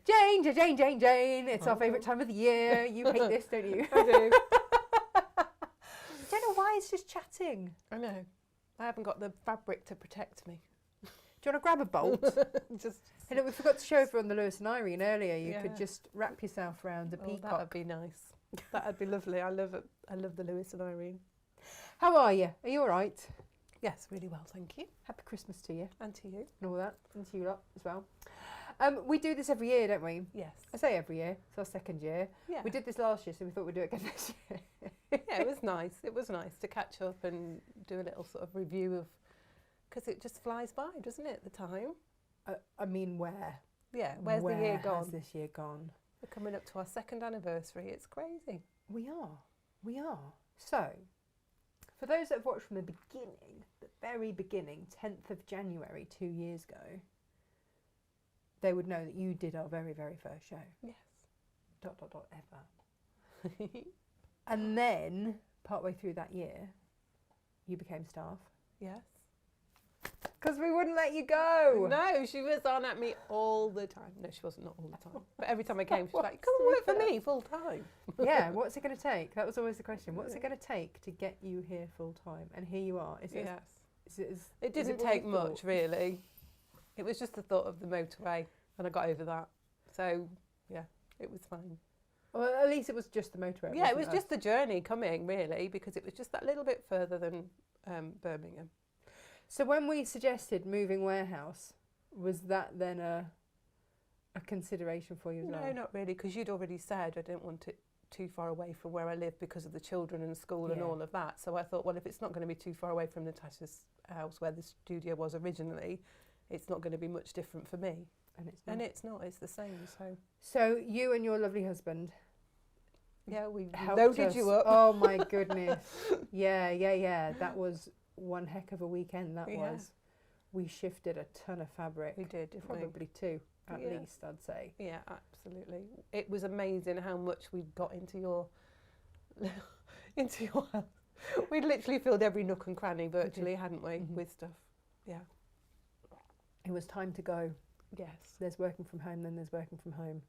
Jane. It's our favourite time of the year. You hate this, don't you? I do. I don't know why, it's just chatting. I know. I haven't got the fabric to protect me. Do you want to grab a bolt? And we forgot to show everyone the Lewis and Irene earlier. You could just wrap yourself around a peacock. That would be nice. That would be lovely. I love it. I love the Lewis and Irene. How are you? Are you all right? Yes, really well, thank you. Happy Christmas to you. And to you. And all that. And to you lot as well. We do this every year, don't we? Yes. I say every year. It's our second year. Yeah. We did this last year, so we thought we'd do it again this year. Yeah, it was nice. It was nice to catch up and do a little sort of review of... Because it just flies by, doesn't it, the time? I mean, where? Yeah, where's the year gone? Where has this year gone? We're coming up to our second anniversary. It's crazy. We are. So, for those that have watched from the beginning, the very beginning, 10th of January 2 years ago, they would know that you did our very, very first show. Yes. ... ever. And then, partway through that year, you became staff. Yes. Because we wouldn't let you go. No, she was on at me all the time. No, she wasn't, not all the time. But every time I came, she was like, come and work for me full time. Yeah, what's it going to take? That was always the question. What's it going to take to get you here full time? And here you are. It didn't take much, really. It was just the thought of the motorway, and I got over that. So, yeah, it was fine. Well, at least it was just the motorway. Yeah, it was just the journey coming, really, because it was just that little bit further than Birmingham. So when we suggested moving warehouse, was that then a consideration for you as well? No, not really, because you'd already said I didn't want it too far away from where I live because of the children and school and all of that. So I thought, well, if it's not going to be too far away from Natasha's house where the studio was originally, it's not going to be much different for me. And it's not. It's the same. So you and your lovely husband. Yeah, we loaded you up. Oh my goodness. Yeah. That was one heck of a weekend. That was. We shifted a ton of fabric. We did, didn't Probably two, at least, I'd say. Yeah, absolutely. It was amazing how much we got into your house. We'd literally filled every nook and cranny virtually, hadn't we, with stuff. Yeah. It was time to go. Yes. There's working from home, then there's working from home.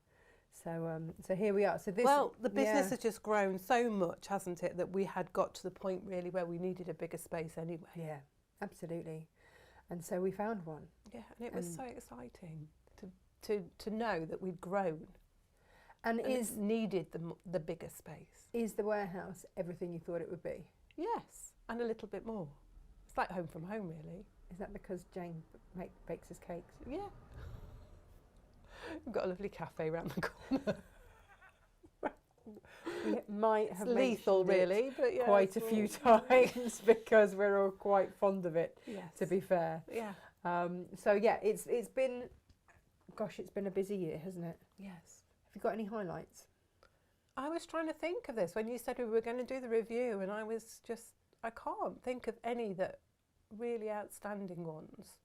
So here we are. So the business has just grown so much, hasn't it, that we had got to the point really where we needed a bigger space anyway. Yeah, absolutely. And so we found one. Yeah, and it was so exciting to know that we'd grown. And needed the bigger space. Is the warehouse everything you thought it would be? Yes, and a little bit more. It's like home from home, really. Is that because Jane bakes us cakes? Yeah. We've got a lovely cafe around the corner. We might have it's lethal, really, but yeah, quite a few times because we're all quite fond of it. Yes. To be fair. Yeah. So yeah, it's been a busy year, hasn't it? Yes. Have you got any highlights? I was trying to think of this when you said we were going to do the review, and I can't think of any that really outstanding ones.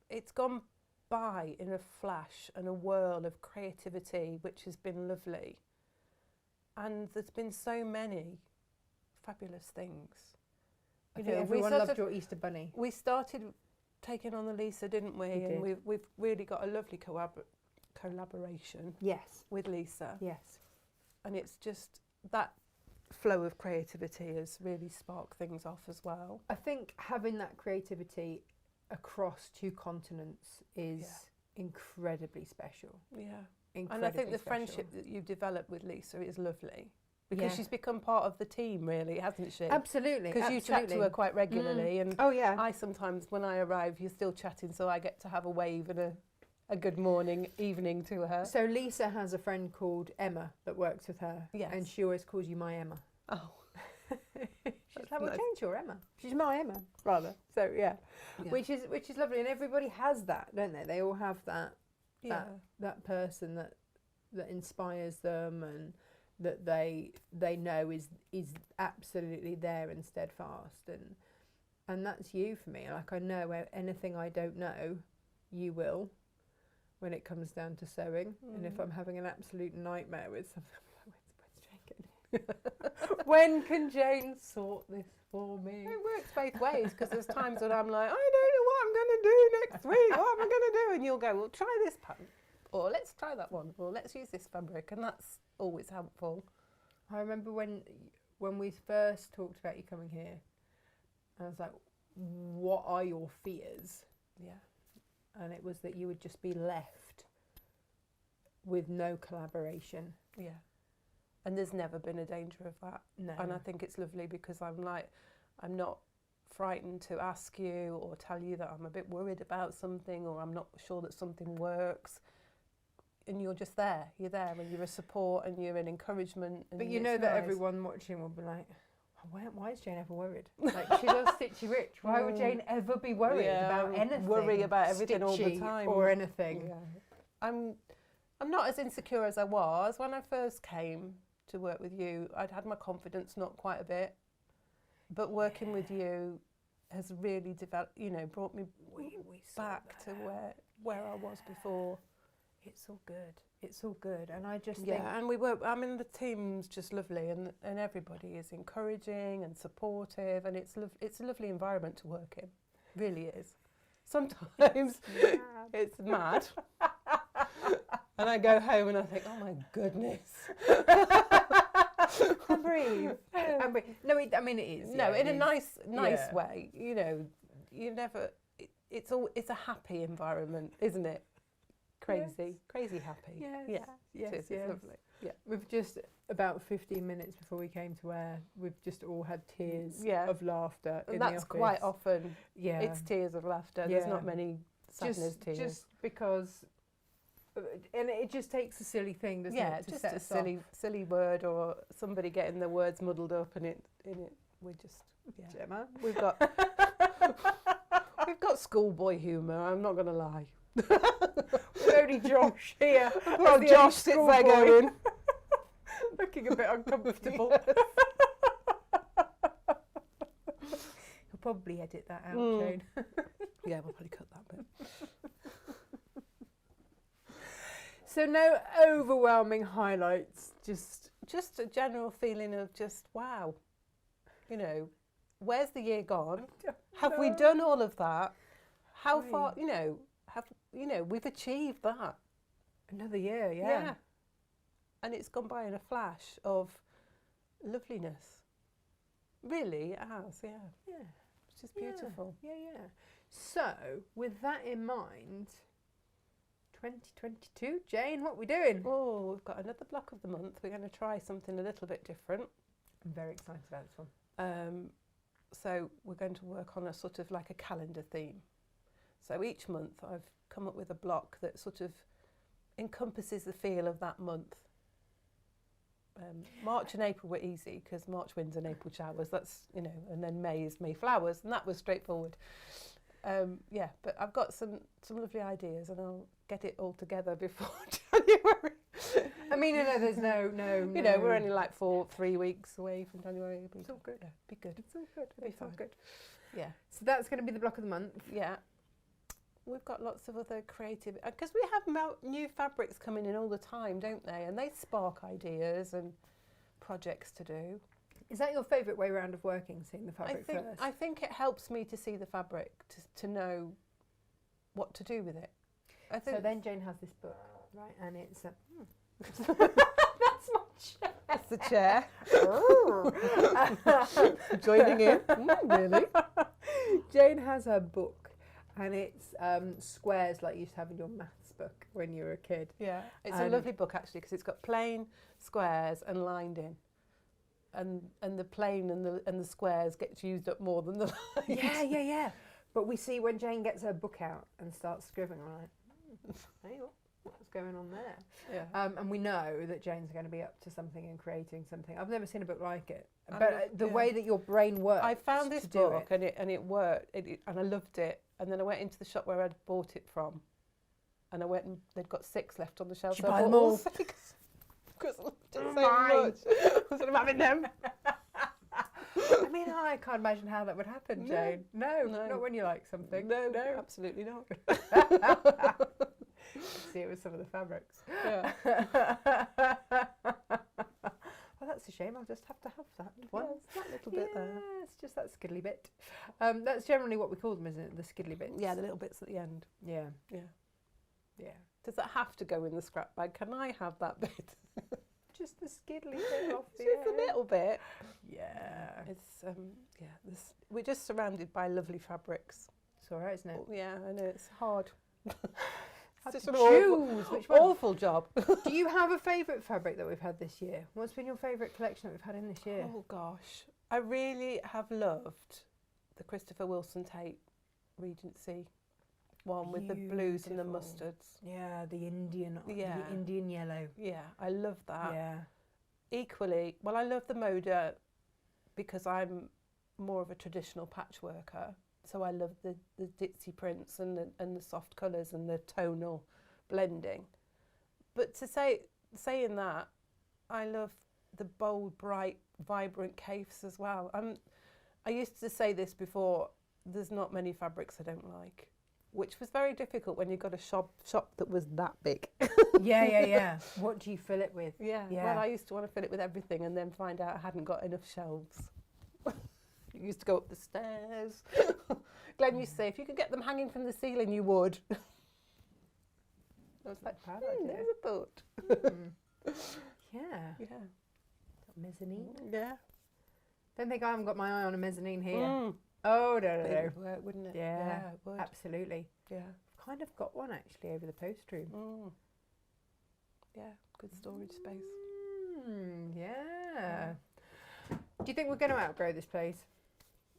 It's gone by in a flash and a whirl of creativity, which has been lovely. And there's been so many fabulous things. I think everyone loved your Easter bunny. We started taking on the Lisa, didn't we? And we've really got a lovely collaboration. Yes. With Lisa. Yes. And it's just that flow of creativity has really sparked things off as well. I think having that creativity across 2 continents is incredibly special. Yeah. Incredibly and I think the special. friendship that you've developed with Lisa is lovely. Because she's become part of the team, really, hasn't she? Absolutely. Because you chat to her quite regularly. And I sometimes, when I arrive, you're still chatting, so I get to have a wave and a good morning, evening to her. So Lisa has a friend called Emma that works with her. Yes. And she always calls you my Emma. Oh. She's like, well, change your Emma. She's my Emma, rather. So, yeah. Which is lovely. And everybody has that, don't they? They all have that person that inspires them and that they know is absolutely there and steadfast. And that's you for me. Like, I know anything I don't know, you will, when it comes down to sewing. And if I'm having an absolute nightmare with something, when can Jane sort this for me? It works both ways, because there's times when I'm like, I don't know what I'm going to do next week. What am I going to do? And you'll go, well, try this pattern. or let's try that one, or let's use this fabric, and that's always helpful. I remember when we first talked about you coming here, I was like, what are your fears? Yeah. And it was that you would just be left with no collaboration. Yeah. And there's never been a danger of that. No. And I think it's lovely because I'm not frightened to ask you or tell you that I'm a bit worried about something or I'm not sure that something works. And you're just there. You're there and you're a support and you're an encouragement. And but you know that nice. everyone watching will be like, why is Jane ever worried? Like, she does Stitchy Rich. Why would Jane ever be worried about anything? Worry about everything all the time. Or anything. Yeah. I'm not as insecure as I was. When I first came to work with you, I'd had my confidence not quite a bit. But working with you has really developed, brought me back to where I was before. It's all good. It's all good. And I just think... Yeah, and the team's just lovely and everybody is encouraging and supportive and it's a lovely environment to work in. Really is. Sometimes it's mad. And I go home and I think, oh my goodness. And breathe. No, it is. No, yeah, in a nice yeah. way. You never... It's a happy environment, isn't it? Crazy happy. Yes. It's lovely. Yeah. We've just, about 15 minutes before we came to air, we've just all had tears of laughter in the office. And that's quite often, yeah. It's tears of laughter. There's not many sadness tears. Just because, and it just takes a silly thing, doesn't it? Just a silly word or somebody getting their words muddled up and we just, Gemma, we've got schoolboy humour, I'm not going to lie. With only Josh here. Well, Josh sits there going, looking a bit uncomfortable. He'll probably edit that out, Jane. Yeah, we'll probably cut that bit. So no overwhelming highlights, just a general feeling of just wow. Where's the year gone? Have we done all of that? How far? We've achieved that. Another year, yeah. And it's gone by in a flash of loveliness. Really, it has, yeah. Yeah. It's just beautiful. Yeah. So, with that in mind, 2022, Jane, what are we doing? Oh, we've got another block of the month. We're going to try something a little bit different. I'm very excited about this one. So we're going to work on a sort of like a calendar theme. So each month I've come up with a block that sort of encompasses the feel of that month. March and April were easy because March winds and April showers, that's, and then May is May flowers, and that was straightforward. But I've got some lovely ideas and I'll get it all together before January. I mean, there's no. We're only like 3 weeks away from January. It's all good. Yeah, be good. It's all good. It's all good. Yeah. So that's going to be the block of the month. Yeah. We've got lots of other creative, because we have new fabrics coming in all the time, don't they? And they spark ideas and projects to do. Is that your favourite way round of working, seeing the fabric first? I think it helps me to see the fabric, to know what to do with it. So then Jane has this book, right? And it's that's my chair. That's the chair. Joining in. Really? Jane has her book, and it's squares like you used to have in your maths book when you were a kid. Yeah, it's a lovely book actually because it's got plain squares and lined in. And the plain and the squares gets used up more than the lines. Yeah. But we see when Jane gets her book out and starts scribbling, we're like, hey, what's going on there? Yeah. And we know that Jane's going to be up to something and creating something. I've never seen a book like it. But the way that your brain works. I found this book and it worked and I loved it. And then I went into the shop where I'd bought it from, and I went and they'd got 6 left on the shelf. Did you buy them all? Because I loved it so much. I was having them. I mean, I can't imagine how that would happen, Jane. No, not when you like something. No, absolutely not. See it with some of the fabrics. Yeah. Well, that's a shame. I'll just have to have that one. Yeah, that little bit there. It's just that skiddly bit. That's generally what we call them, isn't it? The skiddly bits. Yeah, the little bits at the end. Yeah. Does that have to go in the scrap bag? Can I have that bit? Just the skiddly bit off the Just end. a little bit. Yeah. It's we're just surrounded by lovely fabrics. It's all right, isn't it? Yeah, I know it's hard. Had It's to just an choose which one. awful job. Do you have a favourite fabric that we've had this year? What's been your favourite collection that we've had in this year? Oh gosh, I really have loved the Christopher Wilson Tate Regency one with the blues and the mustards. Yeah, the Indian yellow. Yeah, I love that. Yeah. Equally, well, I love the Moda because I'm more of a traditional patchworker. So I love the ditzy prints and the soft colours and the tonal blending. But saying that, I love the bold, bright, vibrant caifs as well. I used to say this before, there's not many fabrics I don't like, which was very difficult when you got a shop that was that big. Yeah. What do you fill it with? Yeah. Well, I used to want to fill it with everything and then find out I hadn't got enough shelves. You used to go up the stairs. Glenn used to say, if you could get them hanging from the ceiling, you would. I was like, never thought. Yeah. Mezzanine. Yeah. Don't think I haven't got my eye on a mezzanine here. Mm. Oh, no. It would work, wouldn't it? Yeah, it would. absolutely. Yeah. I've kind of got one actually over the post room. Mm. Yeah, good storage space. Yeah. Do you think we're going to outgrow this place?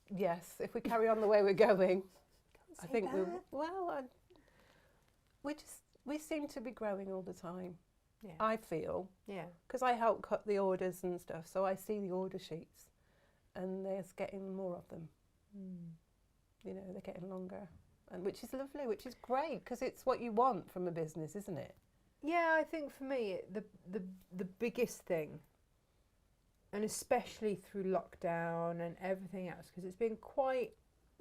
Yes, if we carry on the way we're going, I say think that. we seem to be growing all the time. Yeah. I feel, Yeah. because I help cut the orders and stuff, so I see the order sheets, and there's getting more of them. You know, they're getting longer, and which is lovely, which is great, because it's what you want from a business, isn't it? Yeah, I think for me the biggest thing, and especially through lockdown and everything else, because it's been quite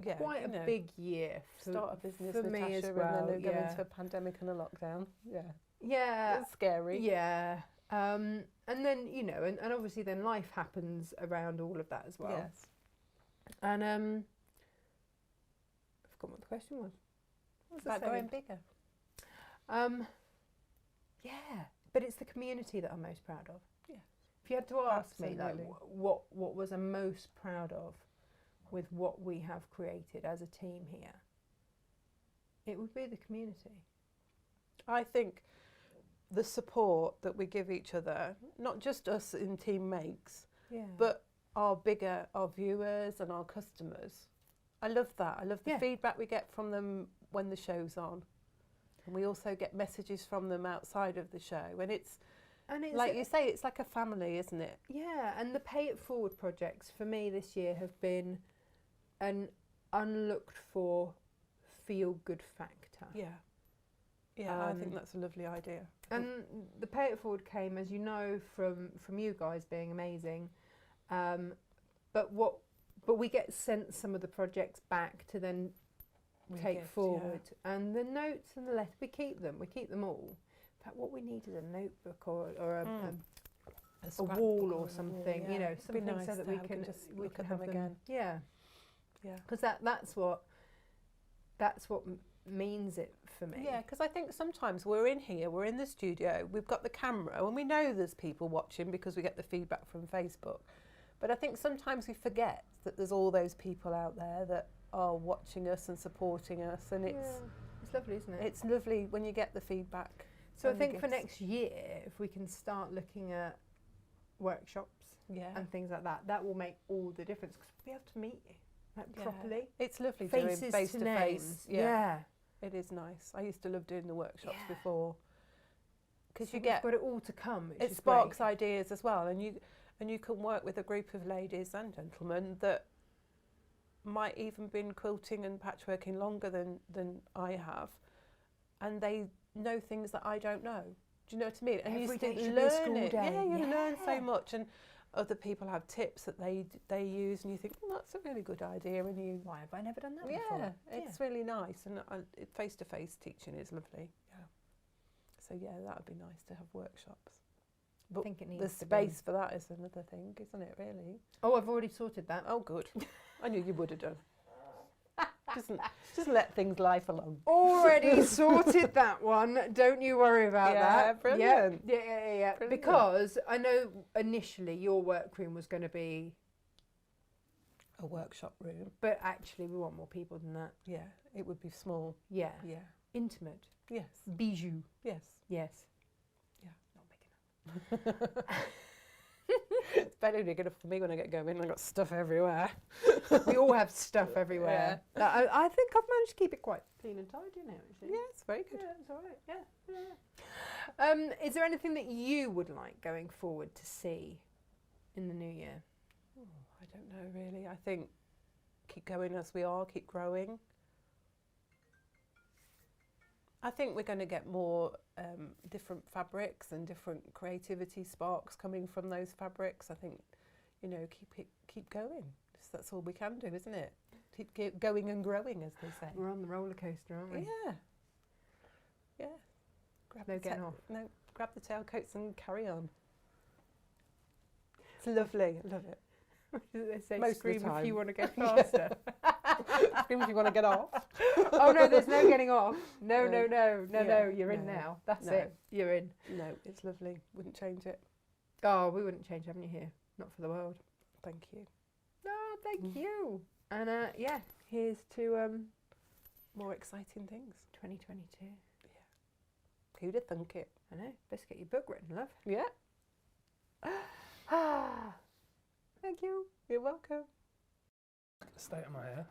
a big year for, start a business for Natasha, me as well. and then go into a pandemic and a lockdown. Yeah, It's scary. Yeah, and then and obviously then life happens around all of that as well. Yes. And I forgot what the question was. What was I About saying? going bigger. Yeah, but it's the community that I'm most proud of. Yeah. If you had to ask me, like, Absolutely. what was I most proud of with what we have created as a team here, it would be the community. I think the support that we give each other, not just us in Team Makes, but our viewers and our customers. I love that. I love the feedback we get from them when the show's on. And we also get messages from them outside of the show. And it's like you say, it's like a family, isn't it? Yeah, and the Pay It Forward projects for me this year have been an unlooked for feel-good factor. Yeah, I think that's a lovely idea. And the Pay It Forward came, as you know, from you guys being amazing. But we get sent some of the projects back to then take forward. And the notes and the letter, we keep them all. In fact, what we need is a notebook or a wall or something, something nice so that we can just we look can at have them them again. Yeah, because that's what means it for me. Yeah, because I think sometimes we're in here, we're in the studio, we've got the camera, and we know there's people watching because we get the feedback from Facebook. But I think sometimes we forget that there's all those people out there that are watching us and supporting us, and it's lovely, isn't it? It's lovely when you get the feedback. So I think for next year, if we can start looking at workshops and things like that, that will make all the difference, because we'll be able to meet you properly. It's lovely Faces doing face to to names. face. Yeah. It is nice. I used to love doing the workshops before, because So you we've get got it all to come. Which it is sparks great. ideas as well, and you can work with a group of ladies and gentlemen that might even been quilting and patchworking longer than I have, and they know things that I don't know. Do you know what I mean? And Every you day still should be a learn school it. day. Yeah, you learn so Yeah. much, and other people have tips that they use, and you think, well, that's a really good idea, and you Why have I never done that before? it's really nice, and face-to-face teaching is lovely. So that would be nice to have workshops. But I think it needs the to space for that is another thing, isn't it, really? Oh, I've already sorted that. Oh, good. I knew you would have done. just let things lie along. Already sorted that one. Don't you worry about that. Brilliant. Yeah. Brilliant. Because I know initially your workroom was going to be a workshop room, but actually we want more people than that. Yeah, it would be small. Yeah. Yeah. Intimate. Yes. Bijou. Yes. Yes. Yeah. Not big enough. It's better big enough for me when I get going. I've got stuff everywhere. We all have stuff everywhere. Yeah. I think I've managed to keep it quite clean and tidy now, actually. Yeah, it's very good. Yeah, it's all right. Yeah. Is there anything that you would like going forward to see in the new year? Oh, I don't know really. I think keep going as we are, keep growing. I think we're going to get more different fabrics and different creativity sparks coming from those fabrics. I think, keep going. That's all we can do, isn't it? Keep going and growing, as they say. We're on the roller coaster, aren't we? Yeah. Yeah. Grab the tailcoats and carry on. It's lovely. I love it. They say Most scream of the time. if you want to go faster. Scream if you want to get off. Oh no, there's no getting off. No, you're in now. That's it. You're in. No, it's lovely. Wouldn't change it. Oh, we wouldn't change having you here. Not for the world. Thank you. No, thank you. And here's to more exciting things. 2022. Yeah. Who'd have thunk it? I know. Best get your book written, love. Yeah. Thank you. You're welcome. The state of my hair.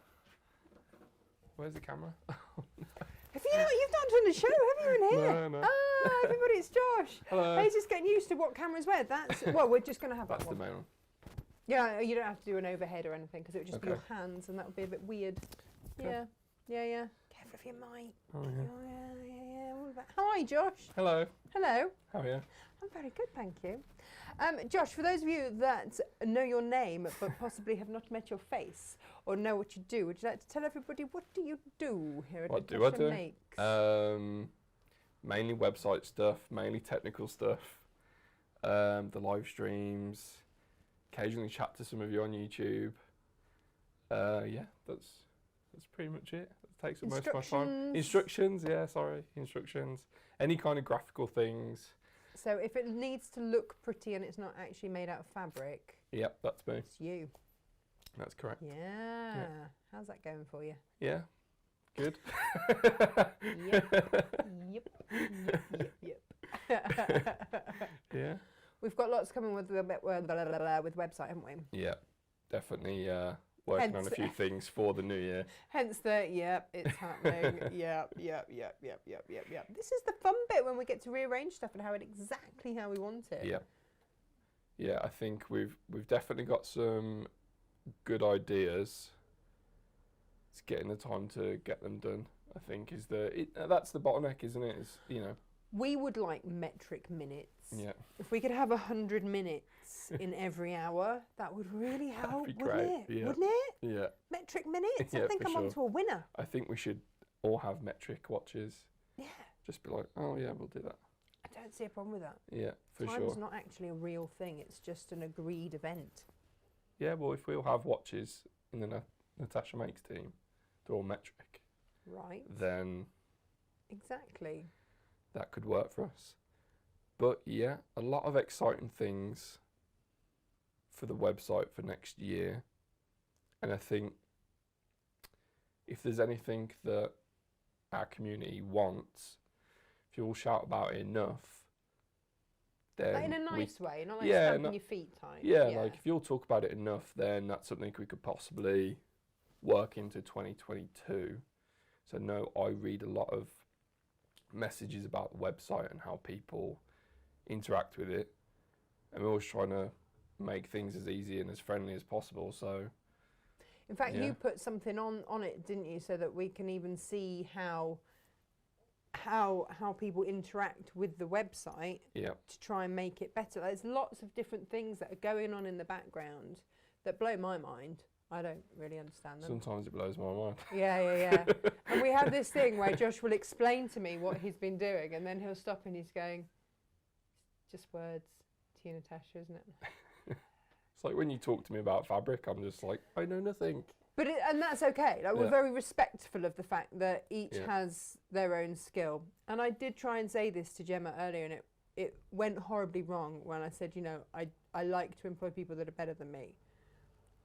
Where's the camera? You've not done a show, have you, in here? No. Ah, everybody, it's Josh. Hello. He's just getting used to what cameras wear. We're just going to have That's that the one. main one. Yeah, you don't have to do an overhead or anything because it would just be Okay. your hands and that would be a bit weird. Okay. Yeah. Careful if you might. Oh, yeah. Yeah. All about. Hi, Josh. Hello. Hello. How are you? I'm very good, thank you. Josh, for those of you that know your name but possibly have not met your face or know what you do, would you like to tell everybody what do you do here at What do Natasha I do? Makes? Mainly website stuff, mainly technical stuff. The live streams, occasionally chat to some of you on YouTube. That's pretty much it. That takes up most of my time. Instructions, instructions. Any kind of graphical things. So if it needs to look pretty and it's not actually made out of fabric, Yep, that's me. it's you. That's correct. Yeah. How's that going for you? Yeah, good. Yep. Yeah. We've got lots coming with website, haven't we? Yeah, definitely working on a few things for the new year. Hence it's happening. Yep. This is the fun bit when we get to rearrange stuff and have it exactly how we want it. Yeah. Yeah, I think we've definitely got some good ideas. It's getting the time to get them done, I think, that's the bottleneck, isn't it? We would like metric minutes. Yeah. If we could have 100 minutes in every hour, that would really help, be wouldn't great, it? yeah. Wouldn't it? Yeah. Metric minutes? Yeah, I think for I'm onto a winner. I think we should all have metric watches. Yeah. Just be like, oh yeah, we'll do that. I don't see a problem with that. Yeah, for Time's sure. not actually a real thing. It's just an agreed event. Yeah, well, if we all have watches in the Natasha Makes team, they're all metric. Right. Then Exactly. that could work for us. But yeah, a lot of exciting things for the website for next year. And I think if there's anything that our community wants, if you all shout about it enough, then Like in a nice way, not like yeah, stamping your feet type. yeah, like if you'll talk about it enough, then that's something we could possibly work into 2022. So no, I read a lot of messages about the website and how people interact with it, and we're always trying to make things as easy and as friendly as possible. So in fact, yeah. you put something on it, didn't you, so that we can even see how people interact with the website to try and make it better. There's lots of different things that are going on in the background that blow my mind. I don't really understand them. Sometimes it blows my mind. Yeah. And we have this thing where Josh will explain to me what he's been doing, and then he'll stop and he's going, just words to you, Natasha, isn't it? It's like when you talk to me about fabric, I'm just like, I know nothing. And that's okay. Like we're very respectful of the fact that each has their own skill. And I did try and say this to Gemma earlier, and it went horribly wrong when I said, I like to employ people that are better than me.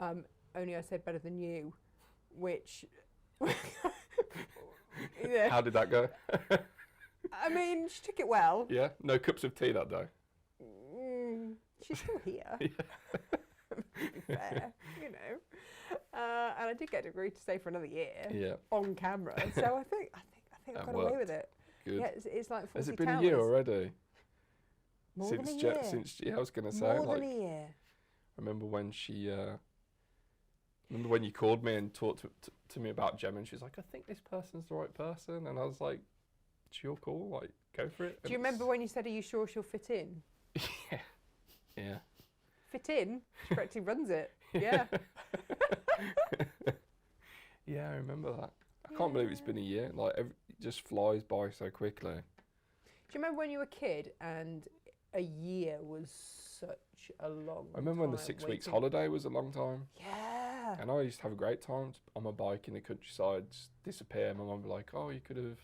Only I said better than you, which. How did that go? I mean, she took it well. Yeah, no cups of tea that day. She's still here. To be fair, and I did get agreed to stay for another year on camera. So I think I got away with it. Good. Yeah, it's like 40 Has it been towers. a year already? More than a year. I was going to say. More than a year. I remember when when you called me and talked to me about Gemma, and she was like, I think this person's the right person. And I was like, it's your call, like, go for it. Do you remember when you said, are you sure she'll fit in? Yeah. Fit in? She practically runs it. Yeah. Yeah, I remember that. I can't believe it's been a year. Like, it just flies by so quickly. Do you remember when you were a kid and a year was such a long time? I remember when the 6 weeks holiday was a long time. Yeah. And I used to have a great time on my bike in the countryside, just disappear. My mum would be like, oh, you could have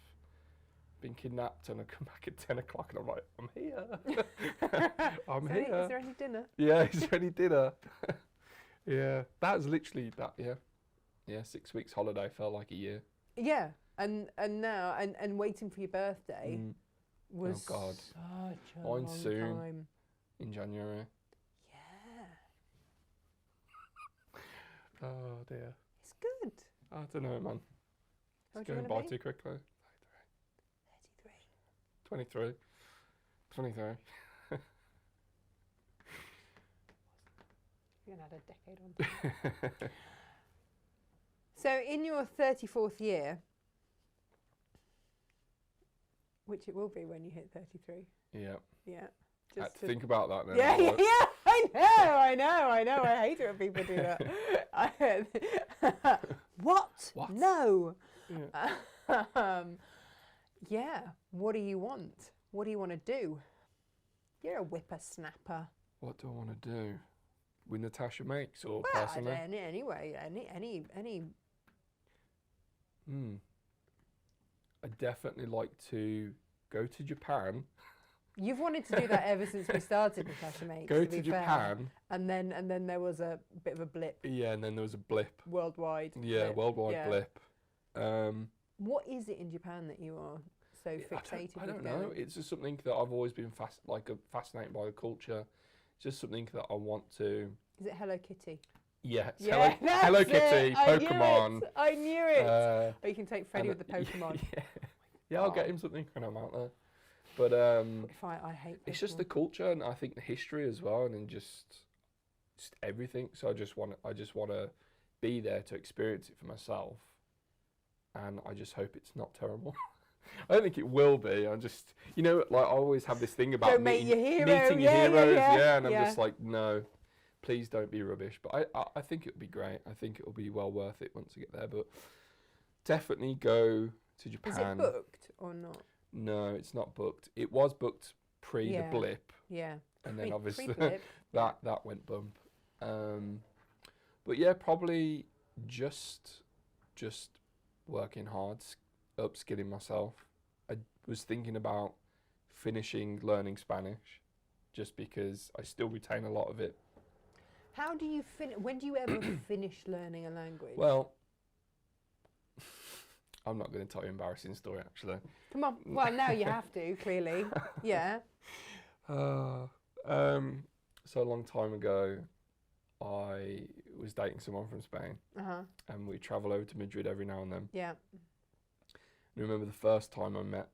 been kidnapped, and I come back at 10 o'clock and I'm like, I'm here. I'm here. Is there any dinner? Yeah, is there any dinner? Yeah, that was literally that, yeah, 6 weeks holiday felt like a year. Yeah, and now, and waiting for your birthday was God. such a Mine's long soon. time. In January. Yeah. Oh dear. It's good. I don't know, man. It's going by too quickly. 23. 23. You're going to add a decade on. So in your 34th year, which it will be when you hit 33. Yeah. Yeah. I had to think about that then. Yeah, yeah, I know. I hate it when people do that. What? No. Yeah. Yeah. What do you want? What do you want to do? You're a whippersnapper. What do I want to do? With Natasha Makes or well, personally? Anyway, any. I'd definitely like to go to Japan. You've wanted to do that ever since we started Natasha Makes. Go to Japan. And then there was a bit of a blip. Yeah, and then there was a blip. Worldwide. Yeah, worldwide blip. What is it in Japan that you are so fixated with? I don't know. It's just something that I've always been fascinated by the culture. It's just something that I want to. Is it Hello Kitty? Yeah, Hello Kitty, Pokemon. I knew it. Or you can take Freddy with the Pokemon. Yeah, I'll get him something when I'm out there. But I hate Pokemon. It's just the culture, and I think the history as well, and then just everything. So I just want to be there to experience it for myself, and I just hope it's not terrible. I don't think it will be. I just, like I always have this thing about meeting your heroes. Yeah, and I'm just like, no, please don't be rubbish. But I think it'll be great. I think it'll be well worth it once I get there. But definitely go to Japan. Is it booked or not? No, it's not booked. It was booked pre the blip. Yeah. And then obviously that went bump. But yeah, probably just working hard, upskilling myself. I was thinking about finishing learning Spanish, just because I still retain a lot of it. How do you when do you ever finish learning a language? Well, I'm not going to tell you an embarrassing story, actually. Come on. Well, now you have to, clearly. Yeah. So a long time ago, I was dating someone from Spain. And we travel over to Madrid every now and then. Yeah. I remember the first time I met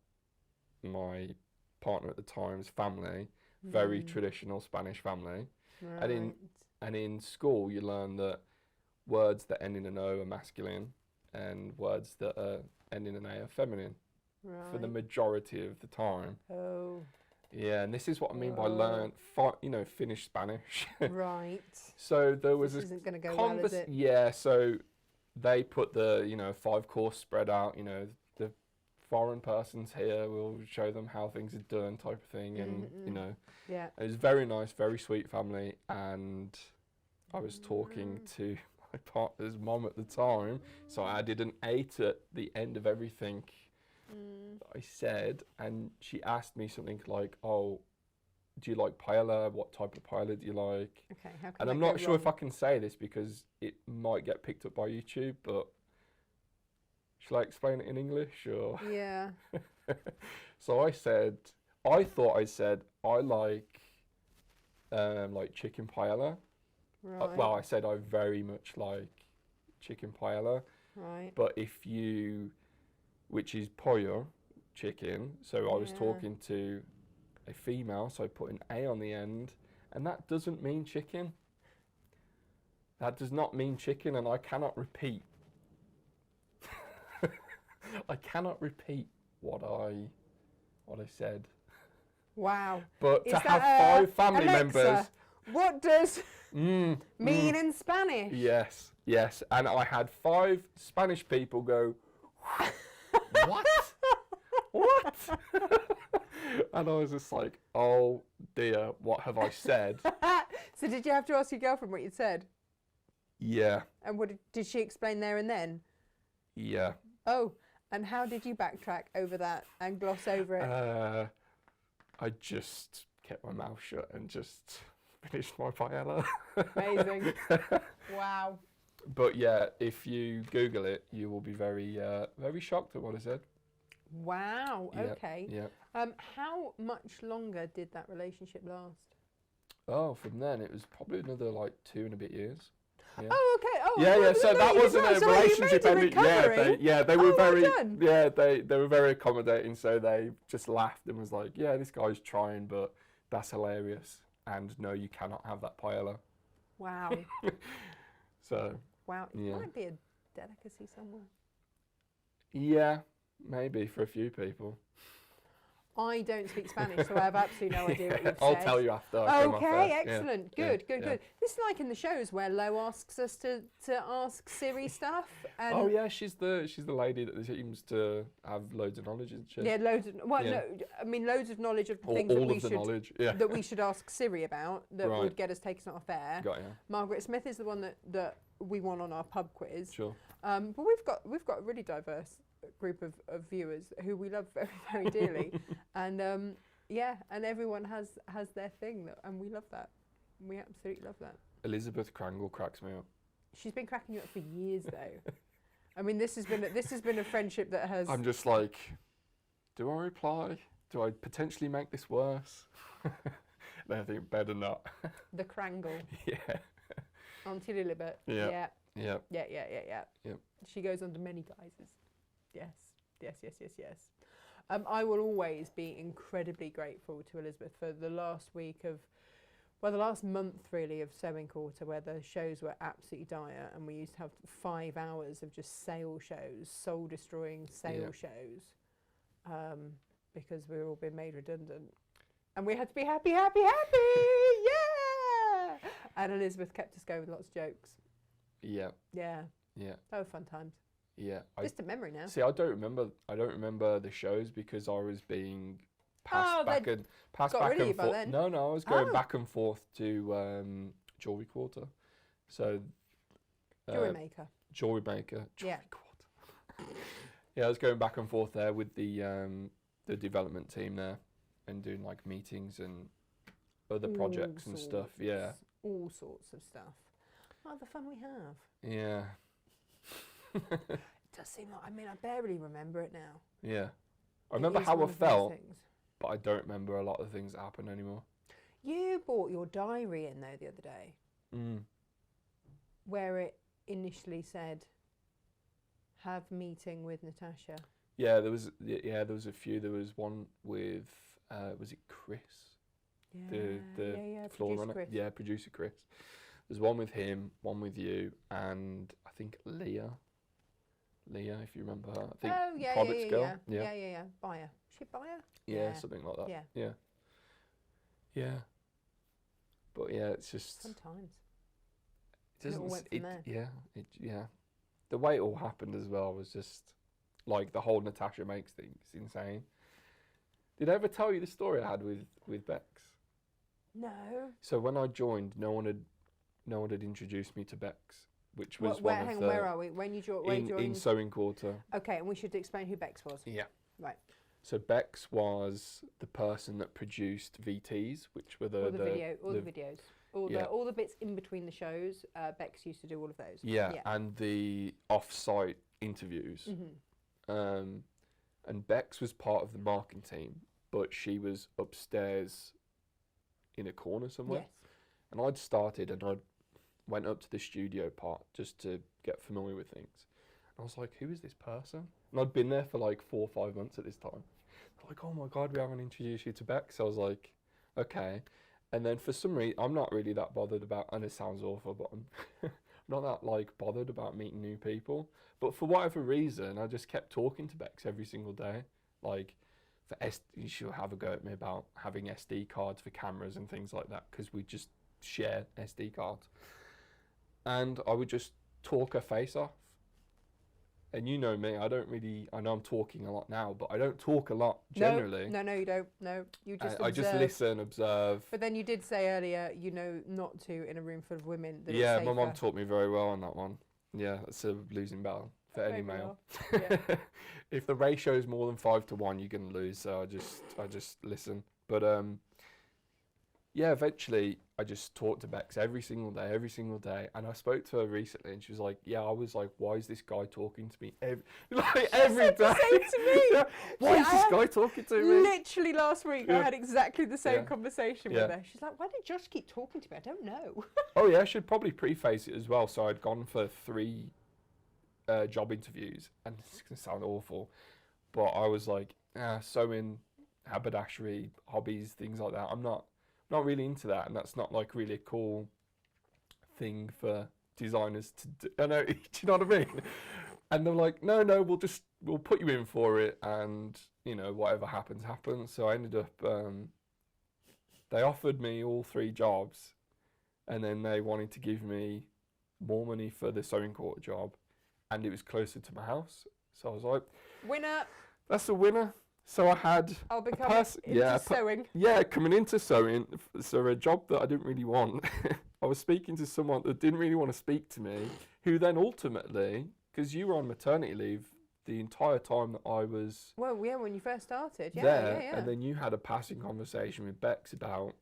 my partner at the time's family, very traditional Spanish family. Right. And in school, you learn that words that end in an O are masculine, and words that end in an A are feminine, for the majority of the time. Oh. Yeah, and this is what I mean by finish Spanish. Right. So there was this isn't going to go well, is it? Yeah, so they put the 5-course spread out. The foreign person's here. We'll show them how things are done, type of thing, and Yeah. it was very nice, very sweet family. And I was talking to my partner's mom at the time, so I added an 8 at the end of everything I said, and she asked me something like, "Oh, do you like paella? What type of paella do you like?" Okay, how can And that I'm go not sure if I wrong? can say this because it might get picked up by YouTube, but shall I explain it in English or? Yeah. So I thought I said I like chicken paella. Right. Well, I said I very much like chicken paella, Right. but which is pollo, chicken. So I was Yeah. talking to a female, so I put an A on the end, and that doesn't mean chicken. That does not mean chicken, and I cannot repeat. I cannot repeat what I said. Wow. But Is to that have 5 family Alexa, members. what does mean in Spanish? Yes, yes. And I had 5 Spanish people go, what? What? And I was just like, oh dear, what have I said? So did you have to ask your girlfriend what you'd said? Yeah, And what did she explain there and then? yeah. Oh, and how did you backtrack over that and gloss over it? I just kept my mouth shut and just finished my paella. Amazing. Wow. But yeah, if you Google it, you will be very, very shocked at what I said. Wow. Yeah, Okay. Yeah. How much longer did that relationship last? Oh, from then it was probably another like 2 and a bit years. Yeah. Oh, okay. Oh, Yeah, well, yeah. So that wasn't a relationship ending. They were Oh, well very, done. they were very accommodating. So they just laughed and was like, "Yeah, this guy's trying, but that's hilarious." And no, you cannot have that paella. Wow. So Wow. It Yeah. might be a delicacy somewhere. yeah, maybe for a few people. I don't speak Spanish, so I have absolutely no idea what you've I'll said. tell you after. I come off Okay, air. excellent. Yeah, Good, yeah, good, yeah. good. This is like in the shows where Lo asks us to ask Siri stuff. And Oh yeah, she's the lady that seems to have loads of knowledge, isn't she? Yeah, loads of, well, Yeah. no, I mean loads of knowledge of All, things that all we of the should knowledge. Yeah. that we should ask Siri about that Right. would get us taken off air. Got ya. Margaret Smith is the one that we want on our pub quiz. Sure. But we've got a really diverse group of viewers who we love very, very dearly. And yeah, and everyone has their thing, and we love that. We absolutely love that. Elizabeth Crangle cracks me up. She's been cracking you up for years, though. I mean, this has been a friendship that has. I'm just like, do I reply? Do I potentially make this worse? And I think better not. The Crangle. Yeah. Auntie Lilibet. Yeah. Yeah. Yeah. Yeah. Yep. She goes under many guises. Yes. I will always be incredibly grateful to Elizabeth for the last the last month really of Sewing Quarter, where the shows were absolutely dire, and we used to have 5 hours of just sale shows, soul-destroying sale shows, because we were all being made redundant, and we had to be happy, yeah! And Elizabeth kept us going with lots of jokes. Yeah. Yeah, Yeah. that were fun times. Yeah. Distant memory now. See, I don't remember the shows because I was being passed back and rid of forth. you by then. No, I was going Oh. back and forth to Jewelry Quarter. So Jewelry maker. Jewelry maker. Yeah. Jewelry Quarter. Yeah, I was going back and forth there with the development team there and doing like meetings and other projects and stuff. Yeah. All sorts of stuff. Oh, the fun we have. Yeah. It does seem like, I mean, I barely remember it now. Yeah. I It remember is how one I of those felt, things. but I don't remember a lot of things that happened anymore. You brought your diary in though the other day, where it initially said, "Have meeting with Natasha." Yeah, there was a few. There was one with was it Chris? Yeah, The floor producer runner. Chris. Yeah, producer Chris. There's one with him, one with you, and I think Leah. Leah, if you remember her. I think Oh yeah, products girl. yeah. Buyer. Is she a buyer? Yeah, something like that. Yeah. Yeah. But yeah, it's just Sometimes. it And it all doesn't. went from there. Yeah. The way it all happened as well was just like the whole Natasha makes thing. It's insane. Did I ever tell you the story I had with Bex? No. So when I joined, no one had introduced me to Bex. which was hang on, where are we? When you joined? In Sewing Quarter. Okay, and we should explain who Bex was. Yeah. Right. So Bex was the person that produced VTs, which were the videos. All the bits in between the shows. Bex used to do all of those. Yeah, and the off-site interviews. And Bex was part of the marketing team, but she was upstairs in a corner somewhere. Yes. And I'd started and I went up to the studio part just to get familiar with things. And I was like, who is this person? And I'd been there for like 4 or 5 months at this time. They're like, oh my God, we haven't introduced you to Bex. So I was like, okay. And then for some reason, I'm not really that bothered about, and it sounds awful, but I'm not that like bothered about meeting new people. But for whatever reason, I just kept talking to Bex every single day. Like, she'll have a go at me about having SD cards for cameras and things like that, because we just share SD cards. And I would just talk her face off. And you know me, I know I'm talking a lot now, but I don't talk a lot generally. No, you don't. No, you just observe. I just listen, observe. But then you did say earlier, not to in a room full of women. Yeah, my mum taught me very well on that one. Yeah, that's a losing battle for any male. Yeah. If the ratio is more than 5 to 1, you're going to lose. So I just listen. But yeah, eventually I just talked to Bex every single day. And I spoke to her recently and she was like, yeah, I was like, why is this guy talking to me every day? The same to me. Yeah. Why is this guy talking to me? Literally last week I had exactly the same conversation with her. She's like, why did Josh keep talking to me? I don't know. Oh yeah, I should probably preface it as well. So I'd gone for 3 job interviews, and it's going to sound awful, but I was like, sewing, haberdashery, hobbies, things like that. I'm not really into that, and that's not like really a cool thing for designers to do. I know, do you know what I mean? And they're like, no, we'll put you in for it, and whatever happens. So I ended up, they offered me all 3 jobs, and then they wanted to give me more money for the Sewing Quarter job, and it was closer to my house. So I was like, winner. That's a winner. So I had I'll become sewing. Yeah, coming into sewing, so a job that I didn't really want. I was speaking to someone that didn't really want to speak to me, who then ultimately, because you were on maternity leave the entire time that I was when you first started, yeah. And then you had a passing conversation with Bex about,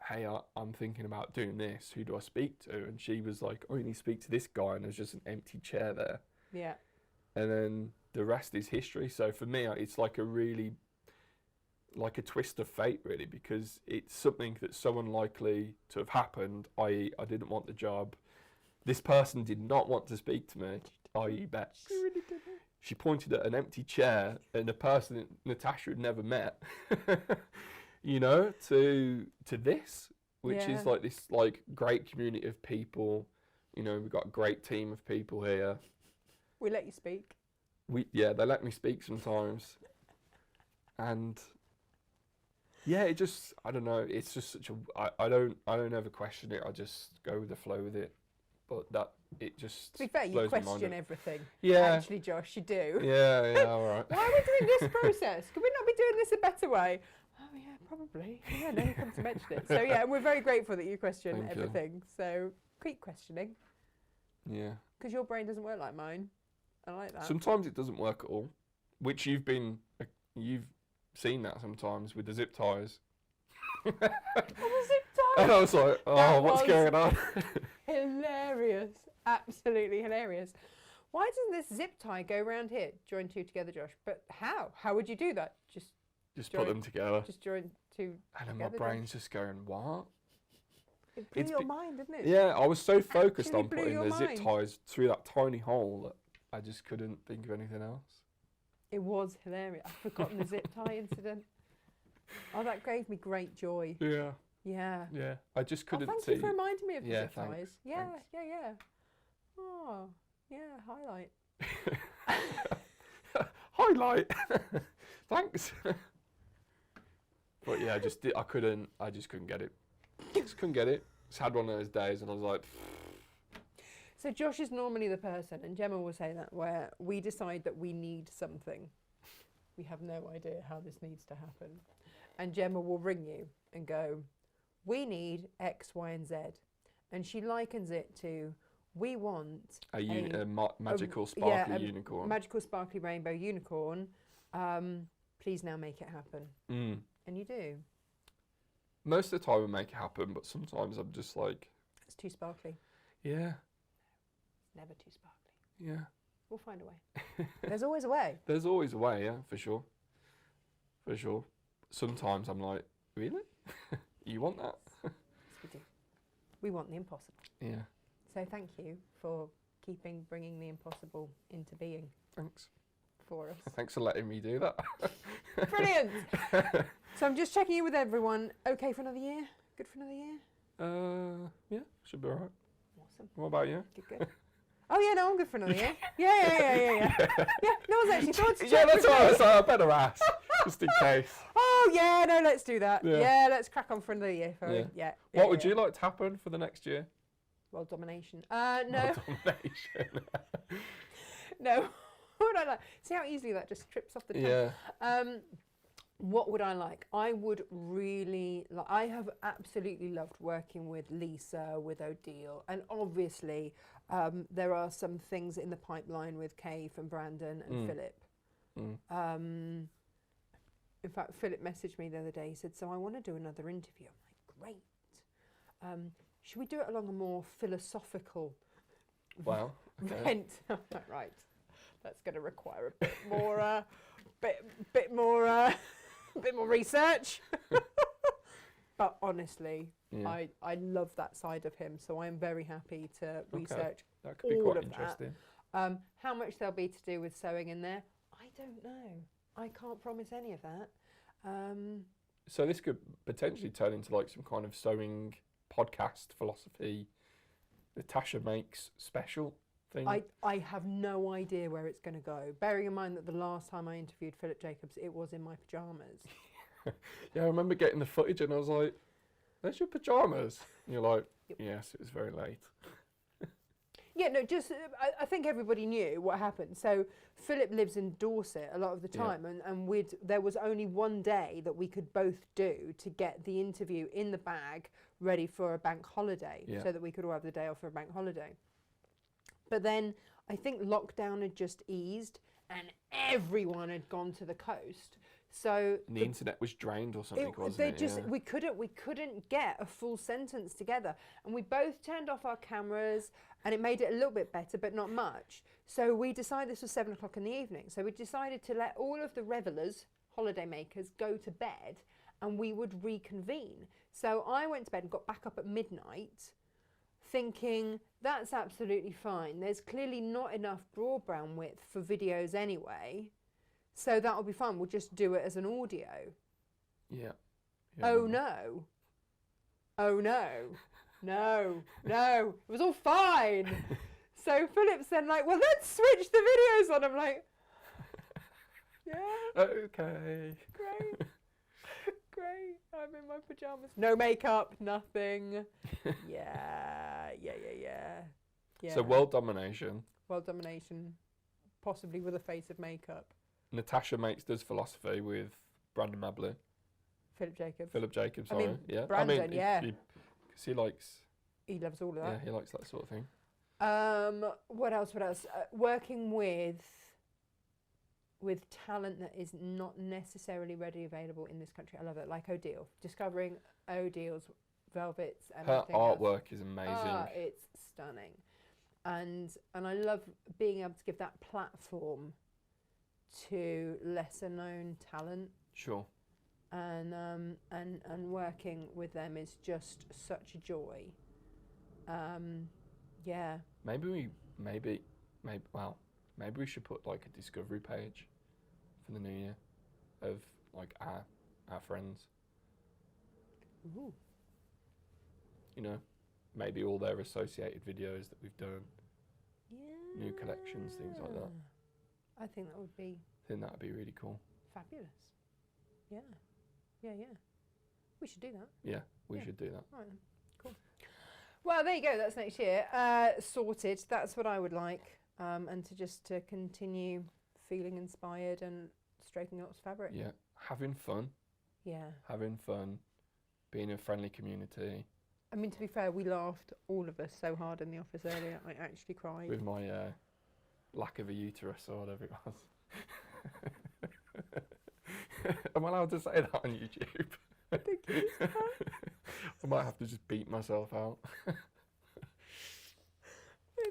hey, I'm thinking about doing this. Who do I speak to? And she was like, oh, you need to speak to this guy, and there's just an empty chair there. Yeah. And then the rest is history. So for me, it's like a twist of fate, really, because it's something that's so unlikely to have happened, i.e. I didn't want the job. This person did not want to speak to me, i.e. Bex. She really didn't. She pointed at an empty chair and a person that Natasha had never met, to this, which is like this like great community of people. We've got a great team of people here. We let you speak. They let me speak sometimes. And yeah, it just, I don't know, it's just such I don't ever question it. I just go with the flow with it. But it just, to be fair, you question everything. Yeah. Actually, Josh, you do. Yeah, all right. Why are we doing this process? Could we not be doing this a better way? Oh yeah, probably. Yeah, no, you come to mention it. So yeah, we're very grateful that you question everything. So keep questioning. Yeah. Because your brain doesn't work like mine. I like that. Sometimes it doesn't work at all, which you've seen that sometimes with the zip ties. The zip ties. And I was like, what's going on? Hilarious. Absolutely hilarious. Why doesn't this zip tie go around here? Join 2 together, Josh. But how? How would you do that? Just put them together. Just join 2 and then my brain's just going, what? It blew your mind, didn't it? Yeah, I was so focused on putting the zip ties through that tiny hole that I just couldn't think of anything else. It was hilarious. I've forgotten the zip tie incident. Oh, that gave me great joy. Yeah. Yeah. Yeah. I just couldn't thank see. you for reminding me of the zip ties. Thanks. Yeah, yeah. Oh, yeah, highlight. Highlight. Thanks. But yeah, I just couldn't get it. Just couldn't get it. Just had one of those days and I was like, so Josh is normally the person, and Gemma will say that, where we decide that we need something. We have no idea how this needs to happen. And Gemma will ring you and go, we need X, Y, and Z. And she likens it to We want magical sparkly unicorn. Magical sparkly rainbow unicorn. Please now make it happen. And you do. Most of the time I make it happen, but sometimes I'm just like... It's too sparkly. Yeah. It's never too sparkly. Yeah. We'll find a way. There's always a way. There's always a way, yeah, for sure. For sure. Sometimes I'm like, really? You want that? Yes, we do. We want the impossible. Yeah. So thank you for bringing the impossible into being. Thanks. For us. Thanks for letting me do that. Brilliant. So I'm just checking in with everyone. Okay for another year? Good for another year? Yeah, should be all right. Awesome. What about you? Good. Oh yeah, no, I'm good for another year. Yeah. Yeah, no one's actually thought to check. Yeah, that's what I was like, I better ask, just in case. Oh yeah, no, let's do that. Yeah. Yeah, let's crack on for another year. Yeah. What would you like to happen for the next year? World domination. No. World domination. No. What would I like? See how easily that just trips off the tongue? Yeah. What would I like? I would really like. I have absolutely loved working with Lisa, with Odile, and obviously there are some things in the pipeline with Cave and Brandon and Philip. In fact, Philip messaged me the other day. He said, "So I want to do another interview." I'm like, "Great. Should we do it along a more philosophical Wow. Okay. vent?" Right. That's going to require a bit more, bit more research. But honestly, I love that side of him, so I'm very happy to research that could be all quite of interesting. that. How much there'll be to do with sewing in there, I don't know. I can't promise any of that. So this could potentially turn into like some kind of sewing podcast philosophy. Natasha makes special thing. I have no idea where it's going to go. Bearing in mind that the last time I interviewed Philip Jacobs, it was in my pyjamas. Yeah, I remember getting the footage and I was like, "There's your pyjamas." And you're like, "Yes, it was very late." Yeah, no, just I think everybody knew what happened. So Philip lives in Dorset a lot of the time, and there was only one day that we could both do to get the interview in the bag ready for a bank holiday, so that we could all have the day off for a bank holiday. But then I think lockdown had just eased and everyone had gone to the coast. So and the internet was drained or something, wasn't it? We couldn't get a full sentence together, and we both turned off our cameras, and it made it a little bit better, but not much. So we decided, this was 7 o'clock in the evening, so we decided to let all of the revelers, holiday makers, go to bed, and we would reconvene. So I went to bed and got back up at midnight, thinking that's absolutely fine. There's clearly not enough broadband width for videos anyway. So that'll be fun. We'll just do it as an audio. Yeah. Oh no. Oh no. No. No. It was all fine. So Philip's then like, well, let's switch the videos on. I'm like, yeah. Okay. Great. Great. I'm in my pyjamas. No makeup, nothing. Yeah. So world domination. World domination. Possibly with a face of makeup. Natasha does philosophy with Brandon Mabley. Philip Jacobs. Sorry. I mean, yeah. Brandon, Because he likes... He loves all of that. Yeah, he likes that sort of thing. What else? Working with talent that is not necessarily readily available in this country. I love it. Like Odile. Discovering Odile's velvets and her artwork is amazing. It's stunning. And I love being able to give that platform to lesser known talent. Sure. And working with them is just such a joy. Yeah. Maybe we should put like a discovery page for the new year of like our friends. Ooh. You know, maybe all their associated videos that we've done. Yeah. New collections, things like that. I think that would be... I think that would be really cool. Fabulous. Yeah. We should do that. Yeah, we should do that. All right then. Cool. Well, there you go. That's next year. Sorted. That's what I would like. And to continue feeling inspired and straightening up fabric. Yeah. Having fun. Yeah. Having fun. Being in a friendly community. I mean, to be fair, we laughed, all of us, so hard in the office earlier. I actually cried. With my lack of a uterus or whatever it was. Am I allowed to say that on YouTube? I think it is. I might have to just beat myself out.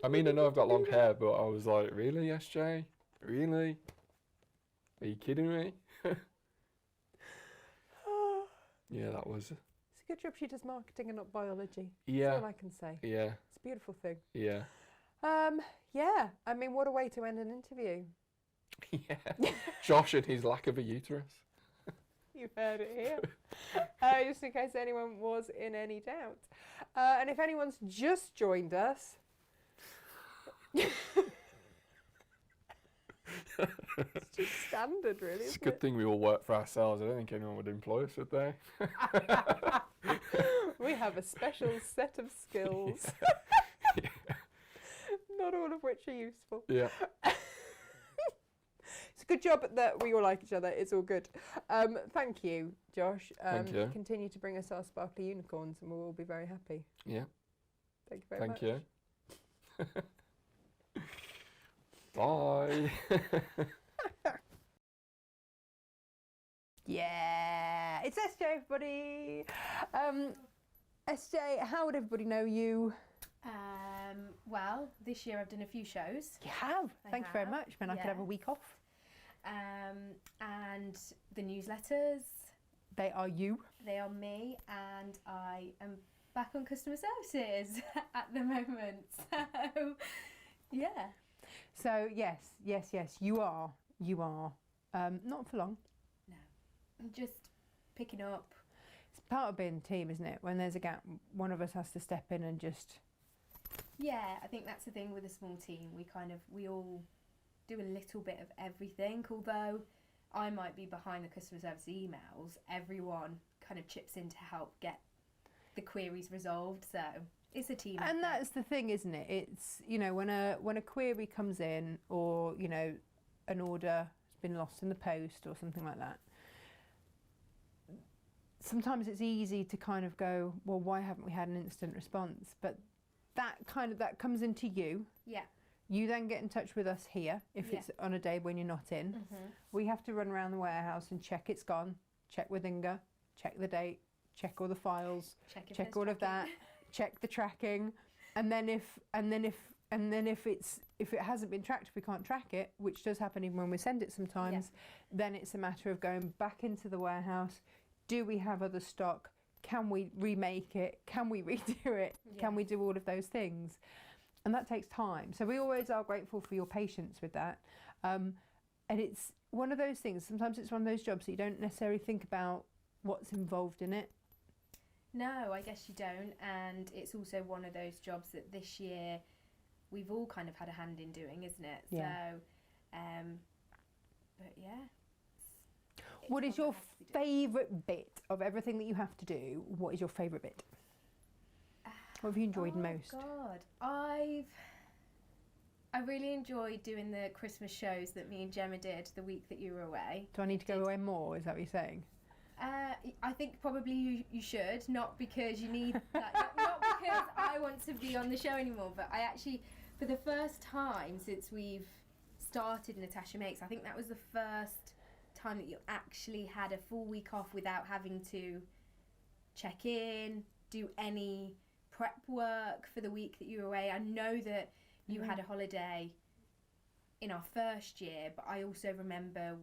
I mean, I know I've got long hair, but I was like, really, SJ? Really? Are you kidding me? Yeah, that was... It's a good job she does marketing and not biology. Yeah. That's all I can say. Yeah. It's a beautiful thing. Yeah. Yeah. I mean, what a way to end an interview. Yeah. Josh and his lack of a uterus. You've heard it here. Just in case anyone was in any doubt. And if anyone's just joined us... It's just standard, really. It's a good thing we all work for ourselves. I don't think anyone would employ us, would they? We have a special set of skills. Yeah. Not all of which are useful. Yeah. It's a good job that we all like each other. It's all good. Thank you, Josh. Thank you. Continue to bring us our sparkly unicorns and we'll all be very happy. Yeah. Thank you very much. Thank you. Bye. Yeah, it's SJ, everybody. SJ, how would everybody know you? Well, this year I've done a few shows. You have. Thank you very have, much. Man, I could have a week off. And the newsletters. They are you. They are me, and I am back on customer services at the moment. So, yeah. So yes, you are. You are. Not for long. No, I'm just picking up. It's part of being a team, isn't it? When there's a gap, one of us has to step in and just... Yeah, I think that's the thing with a small team. We all do a little bit of everything. Although I might be behind the customer service emails, everyone kind of chips in to help get the queries resolved. So it's a team. And that's the thing, isn't it? It's, you know, when a query comes in, or, you know, an order has been lost in the post or something like that, sometimes it's easy to kind of go, well, why haven't we had an instant response? But that comes into you. Yeah. You then get in touch with us here if it's on a day when you're not in. Mm-hmm. We have to run around the warehouse and check it's gone, check with Inga, check the date, check all the files, check all of that, check the tracking, and then if it hasn't been tracked, if we can't track it, which does happen even when we send it sometimes, then it's a matter of going back into the warehouse. Do we have other stock? Can we remake it? Can we redo it? Yeah. Can we do all of those things? And that takes time. So we always are grateful for your patience with that. And it's one of those things, sometimes it's one of those jobs that you don't necessarily think about what's involved in it. No, I guess you don't. And it's also one of those jobs that this year we've all kind of had a hand in doing, isn't it? Yeah. So, but yeah. What is your favourite bit of everything that you have to do? What is your favourite bit? What have you enjoyed most? God, I really enjoyed doing the Christmas shows that me and Gemma did the week that you were away. Do I need to go away more? Is that what you're saying? I think probably you should, not because you need that, not because I want to be on the show anymore, but I actually, for the first time since we've started Natasha Makes, I think that was the first time that you actually had a full week off without having to check in, do any prep work for the week that you were away. I know that you had a holiday in our first year, but I also remember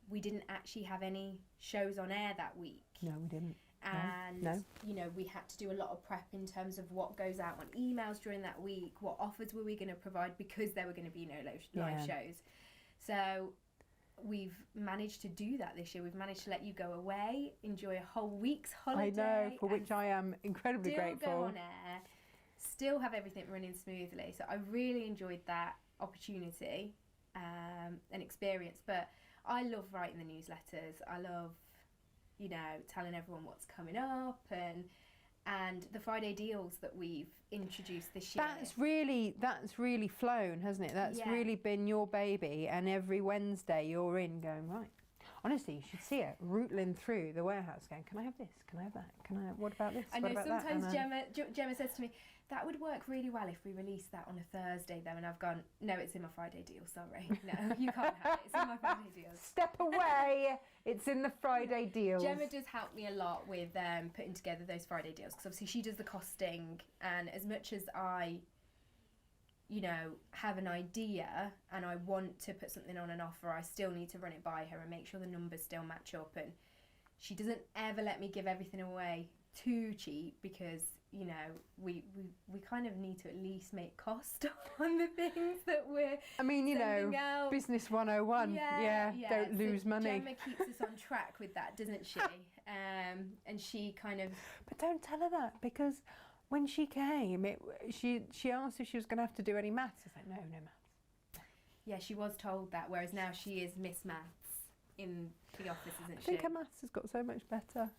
we didn't actually have any shows on air that week. No, we didn't. And, no. you know, we had to do a lot of prep in terms of what goes out on emails during that week, what offers were we going to provide, because there were going to be no live shows. So we've managed to do that this year. We've managed to let you go away, enjoy a whole week's holiday. I know, for which I am incredibly grateful. Still go on air, still have everything running smoothly. So I really enjoyed that opportunity and experience. But I love writing the newsletters. I love, you know, telling everyone what's coming up and the Friday deals that we've introduced this year. That's really flown, hasn't it? That's really been your baby, and every Wednesday you're in going, right, honestly, you should see her rootling through the warehouse going, can I have this? Can I have that? What about this? I What know about sometimes that? Gemma says to me, that would work really well if we released that on a Thursday though, and I've gone, no, it's in my Friday deal, sorry. No, you can't have it, it's in my Friday deals. Step away, it's in the Friday deals. Gemma does help me a lot with putting together those Friday deals, because obviously she does the costing, and as much as I, you know, have an idea and I want to put something on an offer, I still need to run it by her and make sure the numbers still match up, and she doesn't ever let me give everything away too cheap, because you know we kind of need to at least make cost on the things that we're out. Business 101. Yeah, don't lose money. Gemma keeps us on track with that, doesn't she? And she kind of... But don't tell her that, because when she came, she asked if she was going to have to do any maths. I was like, no maths. Yeah, she was told that, whereas now she is Miss Maths in the office, isn't she? I think her maths has got so much better.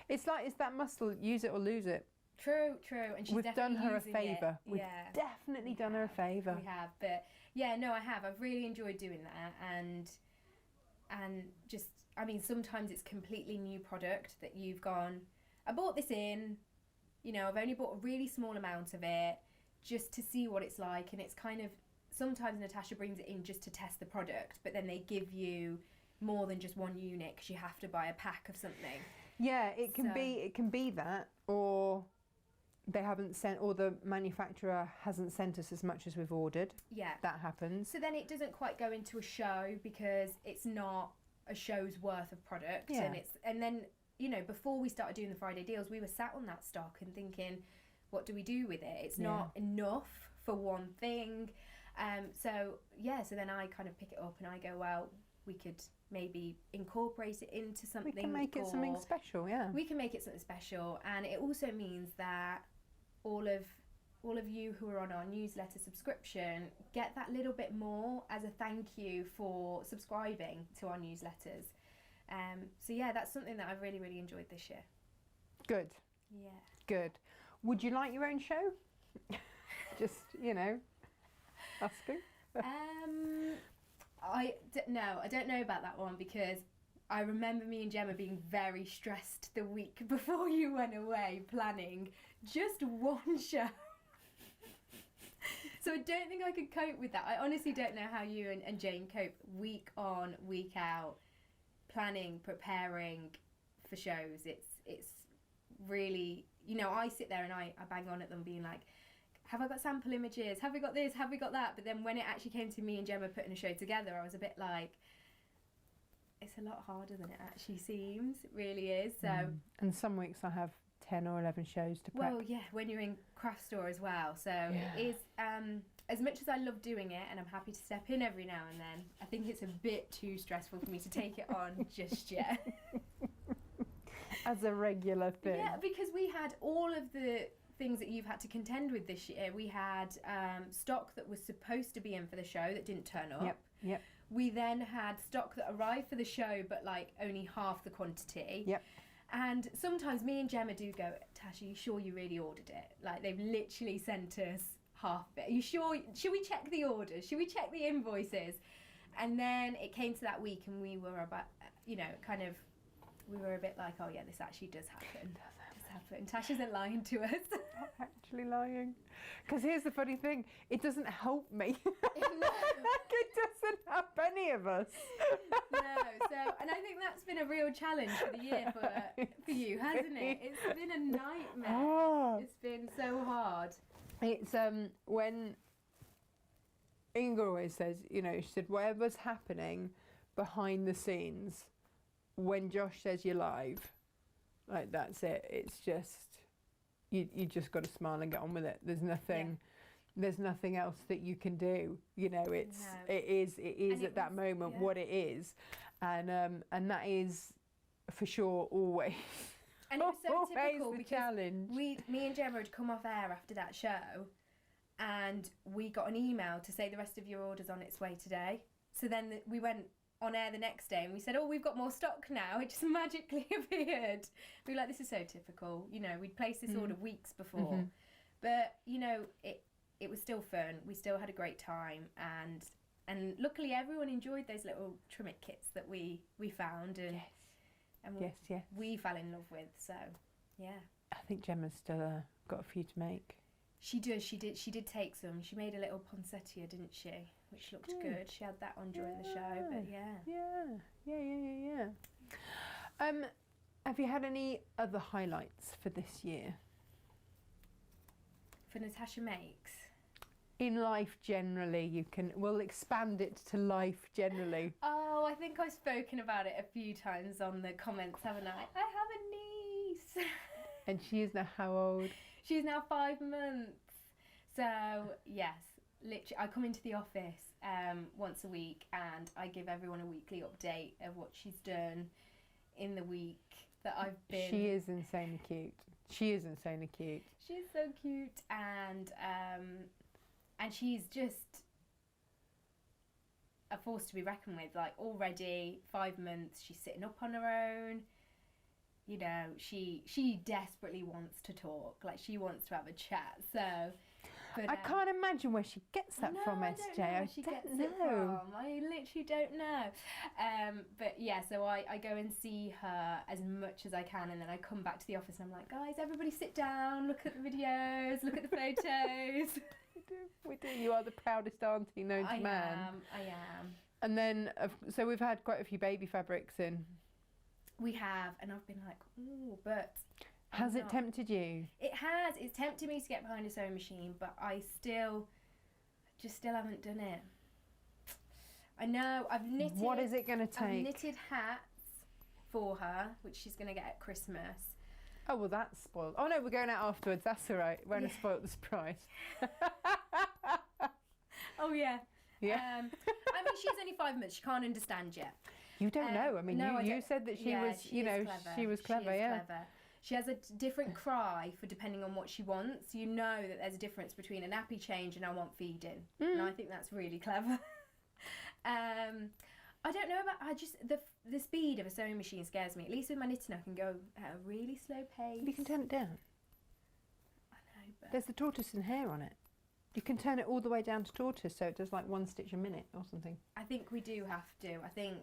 It's that muscle, use it or lose it. True. And she's We've done her a using favour. it. We've definitely done her a favour. We have, but yeah, no, I have. I've really enjoyed doing that, and just, I mean, sometimes it's completely new product that you've gone, I bought this in, you know, I've only bought a really small amount of it just to see what it's like, and it's kind of, sometimes Natasha brings it in just to test the product, but then they give you more than just one unit because you have to buy a pack of something. Yeah, it can be that, or they haven't sent, or the manufacturer hasn't sent us as much as we've ordered. Yeah, that happens. So then it doesn't quite go into a show because it's not a show's worth of product. Yeah. And then, you know, before we started doing the Friday deals, we were sat on that stock and thinking, what do we do with it? It's not enough for one thing. So then I kind of pick it up and I go, well, we could maybe incorporate it into something. We can make it something special, yeah. We can make it something special, and it also means that all of you who are on our newsletter subscription get that little bit more as a thank you for subscribing to our newsletters. So yeah, that's something that I've really, really enjoyed this year. Good. Yeah. Good. Would you like your own show? Just, you know, asking. I don't know about that one, because I remember me and Gemma being very stressed the week before you went away planning just one show. So I don't think I could cope with that. I honestly don't know how you and Jane cope week on, week out, planning, preparing for shows. It's really, you know, I sit there and I bang on at them being like, have I got sample images? Have we got this? Have we got that? But then when it actually came to me and Gemma putting a show together, I was a bit like, it's a lot harder than it actually seems. It really is. So. And some weeks I have 10 or 11 shows to prep. Well, yeah, when you're in craft store as well. So it is, as much as I love doing it and I'm happy to step in every now and then, I think it's a bit too stressful for me to take it on just yet. As a regular thing. Yeah, because we had all of the things that you've had to contend with this year. We had stock that was supposed to be in for the show that didn't turn up. Yep. We then had stock that arrived for the show but like only half the quantity. Yep. And sometimes me and Gemma do go, Tash, are you sure you really ordered it? Like, they've literally sent us half of it. Are you sure? Should we check the orders? Should we check the invoices? And then it came to that week and we were about, you know, we were a bit like, oh yeah, this actually does happen. And Tash isn't lying to us. Not actually lying. Because here's the funny thing, it doesn't help me. No. It doesn't help any of us. No, and I think that's been a real challenge for the year for you, hasn't it? It's been a nightmare. Oh. It's been so hard. It's when Inga always says, you know, she said, whatever's happening behind the scenes, when Josh says you're live, like, that's it. It's just, you just got to smile and get on with it. There's nothing else that you can do. You know, it is at that moment what it is, and that is for sure always. And it was so typical the because challenge. me and Gemma had come off air after that show, and we got an email to say the rest of your order's on its way today. So then we went on air the next day and we said, oh, we've got more stock now. It just magically appeared. We were like, this is so typical. You know, we'd placed this order weeks before. But, you know, it was still fun. We still had a great time, and And luckily everyone enjoyed those little Trimit kits that we found and we fell in love with. So yeah, I think Gemma's still got a few to make. She does. She did take some. She made a little poinsettia, didn't she? Which looked good. She had that on during the show. But Have you had any other highlights for this year? For Natasha Makes? In life generally, we'll expand it to life generally. Oh, I think I've spoken about it a few times on the comments, haven't I? I have a niece. And she is now how old? She's now 5 months. So, yes, literally, I come into the office once a week and I give everyone a weekly update of what she's done in the week that I've been. She is insanely cute. She's so cute, and she's just a force to be reckoned with. Like, already 5 months, she's sitting up on her own. You know, she desperately wants to talk. Like, she wants to have a chat. So, but, I can't imagine where she gets that from, SJ. I don't know where she gets it from. I literally don't know. But yeah, so I go and see her as much as I can, and then I come back to the office and I'm like, guys, everybody sit down, look at the videos, look at the photos. We do. You are the proudest auntie known to man. I am. And then, so we've had quite a few baby fabrics in. We have, and I've been like, ooh, but... Has it tempted you? It has. It's tempted me to get behind a sewing machine, but I still haven't done it. I know, I've knitted... What is it going to take? I've knitted hats for her, which she's going to get at Christmas. Oh, well, that's spoiled. Oh, no, we're going out afterwards. That's all right. Won't have spoiled the surprise. Oh, yeah. Yeah. I mean, she's only 5 months. She can't understand yet. You don't know. I mean, no, you said that she was, she was clever, yeah. Clever. She has a different cry for depending on what she wants. You know that there's a difference between a nappy change and I want feeding. And I think that's really clever. I don't know about, the speed of a sewing machine scares me. At least with my knitting I can go at a really slow pace. You can turn it down. I know, but... There's the tortoise and hare on it. You can turn it all the way down to tortoise so it does like 1 stitch a minute or something. I think we do have to. I think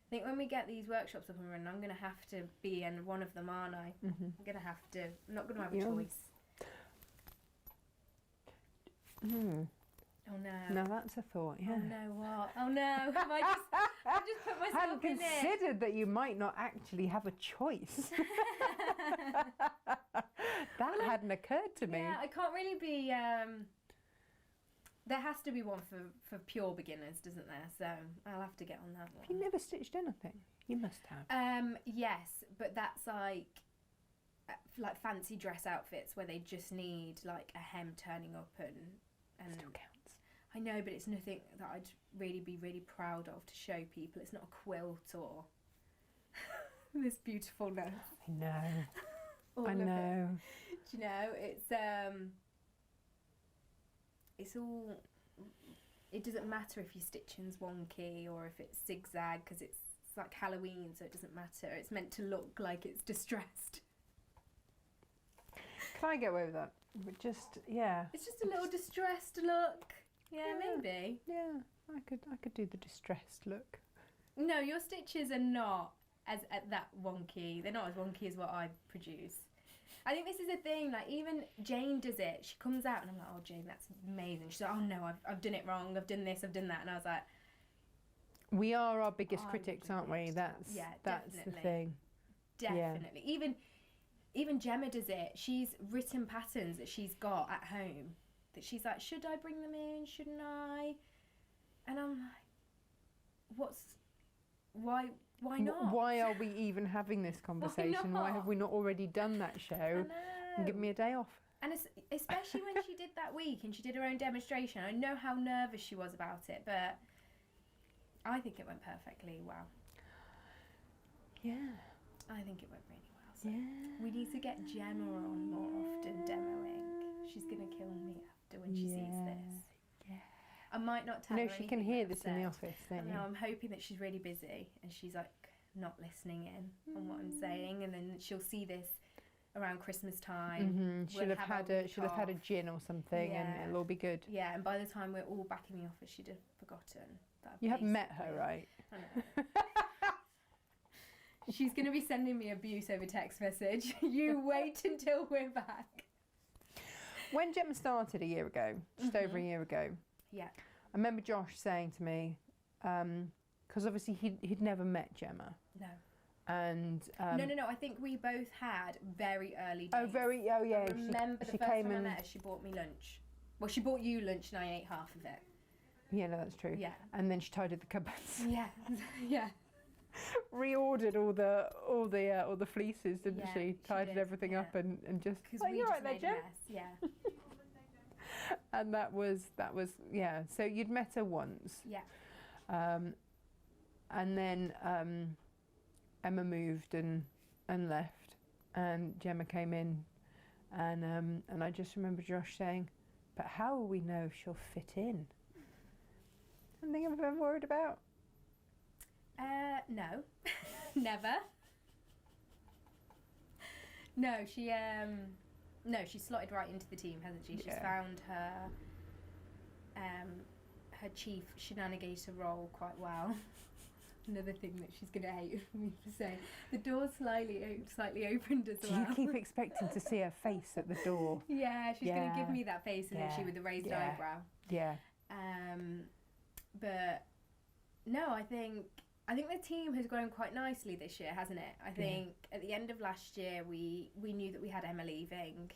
when we get these workshops up and running, I'm going to have to be in one of them, aren't I? Mm-hmm. I'm going to have to. I'm not going to have a choice. Mm. Oh no. No, that's a thought, yeah. Oh no, what? Oh no. Have I just put myself I hadn't in considered that you might not actually have a choice. That hadn't occurred to me. Yeah, I can't really be... there has to be one for pure beginners, doesn't there? So I'll have to get on that one. Have you never stitched anything? You must have. Yes, but that's like fancy dress outfits where they just need like a hem turning up and Still counts. I know, but it's nothing that I'd really be really proud of to show people. It's not a quilt or this beautifulness. I know. I know. Do you know, it's all, it doesn't matter if your stitching's wonky or if it's zigzag because it's like Halloween, so it doesn't matter. It's meant to look like it's distressed. Can I get away with that? But just, yeah. It's just a little distressed look. Yeah, maybe. Yeah, I could do the distressed look. No, your stitches are not as that wonky. They're not as wonky as what I produce. I think this is the thing, like even Jane does it. She comes out and I'm like, oh Jane, that's amazing. She's like, oh no, I've done it wrong. I've done this, I've done that. And I was like... We are our biggest critics, aren't we? That's the thing. Definitely. Yeah. Even Gemma does it. She's written patterns that she's got at home that she's like, should I bring them in? Shouldn't I? And I'm like, why not? Why are we even having this conversation? Why have we not already done that show? And give me a day off. And especially when she did that week and she did her own demonstration. I know how nervous she was about it, but I think it went perfectly well. Yeah. I think it went really well. So we need to get Gemma on more often demoing. She's going to kill me after when she sees this. Yeah. I might not tell her she can hear this in the office, don't you? I'm hoping that she's really busy and she's like not listening in on what I'm saying, and then she'll see this around Christmas time. She'll have had a gin or something, and it'll all be good. Yeah, and by the time we're all back in the office, she'd have forgotten. You haven't met her, right? I know. She's going to be sending me abuse over text message. You wait until we're back. When Gemma started a year ago, just over a year ago, yeah, I remember Josh saying to me, because obviously he'd never met Gemma. No. And no. I think we both had very early days. Oh yeah. I remember the first time I met her, she bought me lunch. Well, she bought you lunch, and I ate half of it. Yeah, no, that's true. Yeah. And then she tidied the cupboards. Yeah, yeah. Reordered all the fleeces, didn't she? Tidied everything up and just. Because we just made a mess. Yeah. And that was yeah. So you'd met her once. Yeah. And then Emma moved and left, and Gemma came in, and I just remember Josh saying, "But how will we know if she'll fit in?" Something I've ever worried about? No, never. No, she slotted right into the team, hasn't she? She's found her chief shenanigator role quite well. Another thing that she's going to hate me for saying. The door's slightly opened as well. Do you keep expecting to see her face at the door? Yeah, she's going to give me that face, isn't she, with the raised eyebrow? Yeah. But no, I think the team has grown quite nicely this year, hasn't it? I think at the end of last year we knew that we had Emma leaving.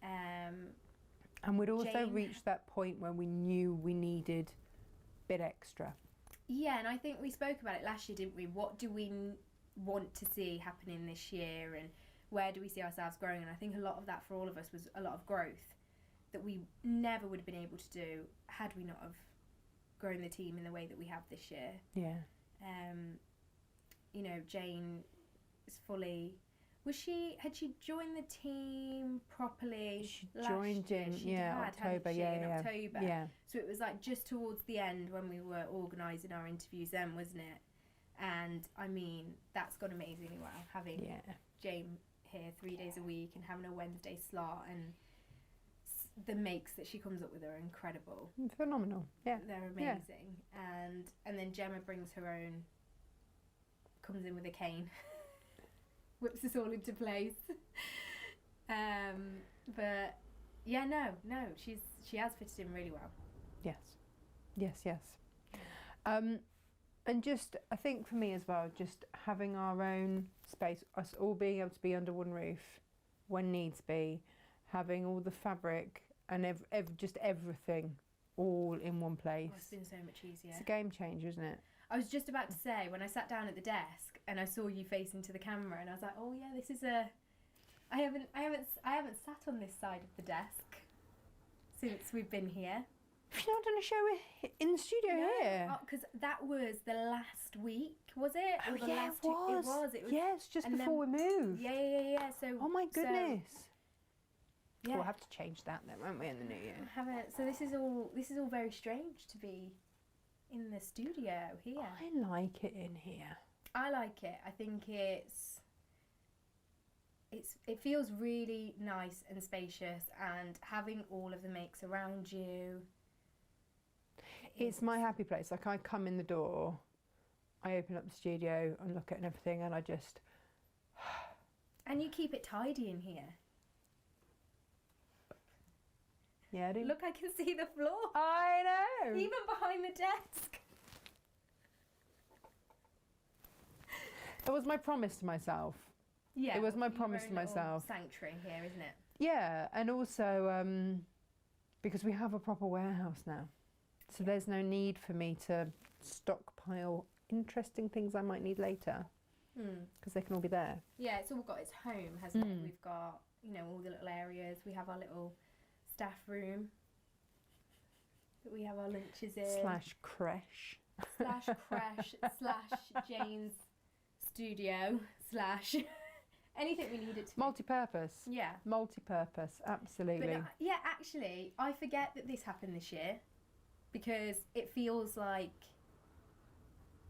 And we'd also reached that point where we knew we needed a bit extra. Yeah, and I think we spoke about it last year, didn't we? What do we want to see happening this year, and where do we see ourselves growing? And I think a lot of that for all of us was a lot of growth that we never would have been able to do had we not have grown the team in the way that we have this year. Yeah. You know, Jane is fully... Had she joined the team properly? She joined in, October, in October. Yeah. So it was like just towards the end when we were organising our interviews then, wasn't it? And I mean, that's gone amazingly well, having Jane here 3 days a week and having a Wednesday slot, and the makes that she comes up with are incredible. Phenomenal, yeah. They're amazing. Yeah. And then Gemma brings her own, comes in with a cane. Whips us all into place. But yeah, no, she has fitted in really well. Yes. And just, I think for me as well, just having our own space, us all being able to be under one roof when needs be, having all the fabric and just everything all in one place. Oh, it's been so much easier. It's a game changer, isn't it? I was just about to say, when I sat down at the desk and I saw you facing to the camera, and I was like, oh yeah, this is I haven't sat on this side of the desk since we've been here. You've not done a show in the studio here? Because that was the last week, was it? Oh, or the yeah, last it was. It was. Yes, just before we moved. Yeah. So. Oh my goodness. Yeah. We'll have to change that then, won't we, in the new year? So this is all very strange to be in the studio here. I like it in here. I like it. I think it feels really nice and spacious, and having all of the makes around you. It's my happy place. Like, I come in the door, I open up the studio and look at everything, and I just... And you keep it tidy in here. Yeah, I do. Look, I can see the floor. I know. Even behind the desk. It was my promise to myself. Yeah. It was my promise to myself. Sanctuary here, isn't it? Yeah, and also because we have a proper warehouse now. So there's no need for me to stockpile interesting things I might need later. Because they can all be there. Yeah, it's all got its home, hasn't it? We've got, all the little areas. We have our little staff room that we have our lunches in. / creche. / Jane's studio / anything we need it to be. Multi-purpose. Yeah. Multi-purpose, absolutely. But actually, I forget that this happened this year because it feels like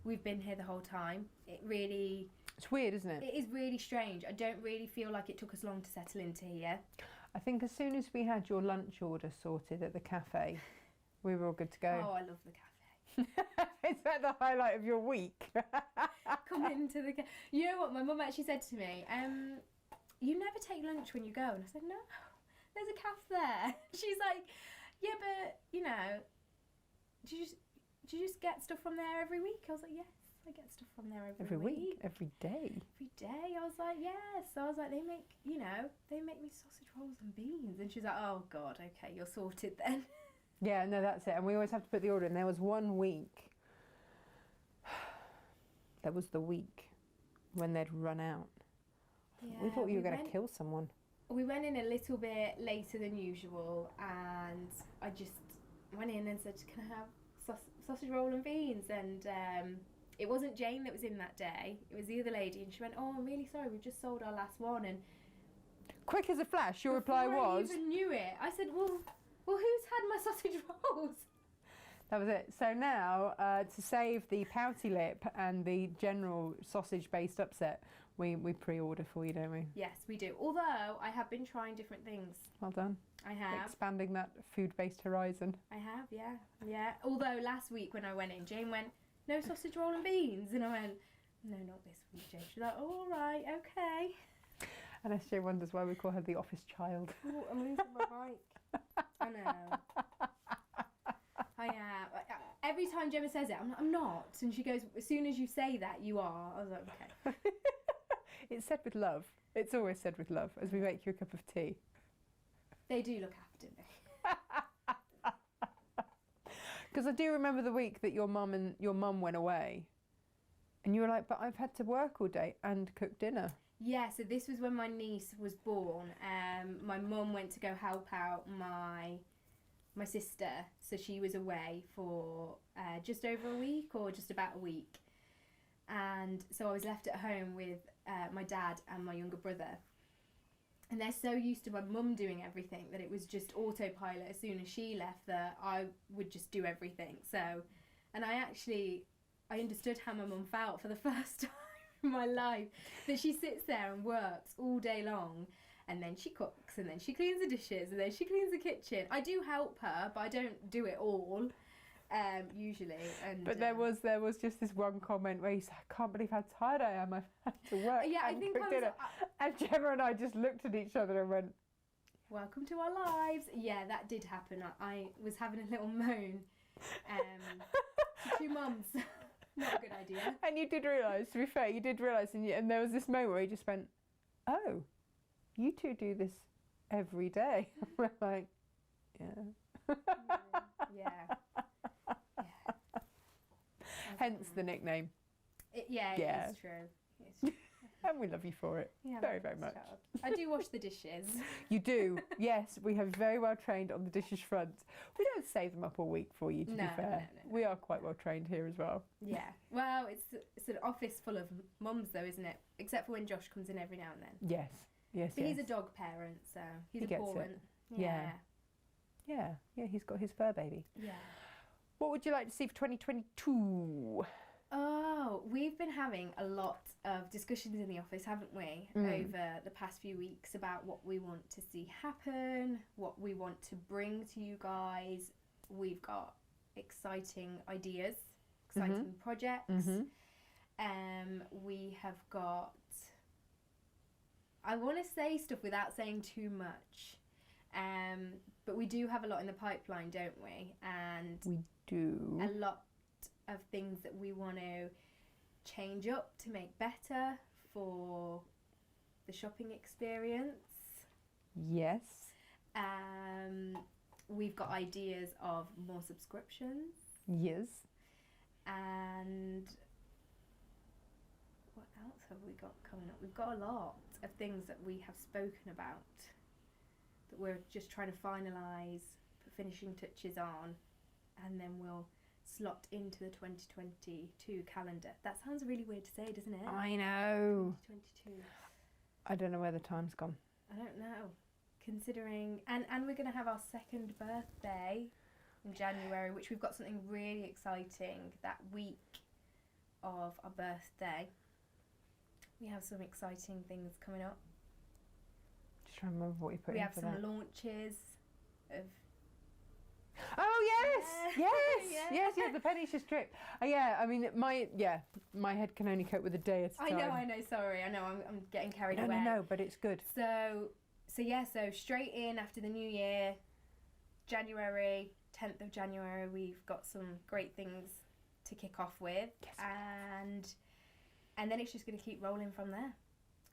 we've been here the whole time. It really... It's weird, isn't it? It is really strange. I don't really feel like it took us long to settle into here. I think as soon as we had your lunch order sorted at the cafe, we were all good to go. Oh, I love the cafe. Is that the highlight of your week? Come into the cafe. You know what? My mum actually said to me, you never take lunch when you go. And I said, no, there's a cafe there. She's like, yeah, but, you know, do you just get stuff from there every week? I was like, yes, I get stuff from there every week. Every day. Every day. I was like, yes. So I was like, they make me sausage rolls and beans. And she's like, oh, God, okay, you're sorted then. Yeah, no, that's it. And we always have to put the order in. There was one week, that was the week when they'd run out. Yeah, we thought you were going to kill someone. We went in a little bit later than usual, and I just went in and said, can I have sausage roll and beans? And it wasn't Jane that was in that day, it was the other lady, and she went, oh, I'm really sorry, we've just sold our last one. And quick as a flash, your reply was... I even knew it, I said, well, who's had my sausage rolls? That was it. So now, to save the pouty lip and the general sausage-based upset, we pre-order for you, don't we? Yes, we do. Although, I have been trying different things. Well done. I have. Expanding that food-based horizon. I have, yeah. Yeah. Although, last week when I went in, Jane went, no sausage roll and beans. And I went, no, not this week, Jane. She's like, oh, all right, okay. And SJ wonders why we call her the office child. Oh, I'm losing my mic. I know. I am. Every time Gemma says it, I'm not. And she goes, as soon as you say that, you are. I was like, okay. It's said with love. It's always said with love, as we make you a cup of tea. They do look after me. Because I do remember the week that your mum went away. And you were like, but I've had to work all day and cook dinner. Yeah, so this was when my niece was born. My mum went to go help out my sister, so she was away for just over a week or just about a week. And so I was left at home with my dad and my younger brother. And they're so used to my mum doing everything that it was just autopilot as soon as she left that I would just do everything. So, and I understood how my mum felt for the first time in my life, that she sits there and works all day long, and then she cooks, and then she cleans the dishes, and then she cleans the kitchen. I do help her, but I don't do it all, usually. And but there was just this one comment where you said, I can't believe how tired I am. I've had to work and cook dinner. And Gemma and I just looked at each other and went, welcome to our lives. Yeah, that did happen. I was having a little moan. Two mums. Not a good idea. And you did realise, to be fair, and there was this moment where you just went, oh, you two do this every day. We're like, yeah. Yeah. Hence the nickname. It is true. It's true. And we love you for it. Yeah, very, very much. Child. I do wash the dishes. You do. Yes, we have very well trained on the dishes front. We don't save them up all week for you, to be fair. No. We are quite well trained here as well. Yeah. Well, it's an office full of mums though, isn't it? Except for when Josh comes in every now and then. Yes. Yes, but he's a dog parent, so he's he a gets parent. it. Yeah, he's got his fur baby. Yeah. What would you like to see for 2022? Oh, we've been having a lot of discussions in the office, haven't we, over the past few weeks about what we want to see happen, what we want to bring to you guys. We've got exciting ideas, exciting projects. We have got... I want to say stuff without saying too much. But we do have a lot in the pipeline, don't we? And we do. A lot of things that we want to change up to make better for the shopping experience. Yes. We've got ideas of more subscriptions. Yes. And what else have we got coming up? We've got a lot of things that we have spoken about that we're just trying to finalise, put finishing touches on, and then we'll slot into the 2022 calendar. That sounds really weird to say, doesn't it? I know. 2022. I don't know where the time's gone. I don't know. Considering, and we're going to have our second birthday in January, which we've got something really exciting that week of our birthday. we have some exciting things coming up. Just trying to remember what you put We in have for some that. launches of. Oh yes, Yeah. yes, Yeah. the Penny strip. Yeah, I mean my head can only cope with a day at a time. I know. Sorry, I know. I'm getting carried No, away. no, but it's good. So straight in after the new year, January, 10th of January, we've got some great things to kick off with, and then it's just going to keep rolling from there,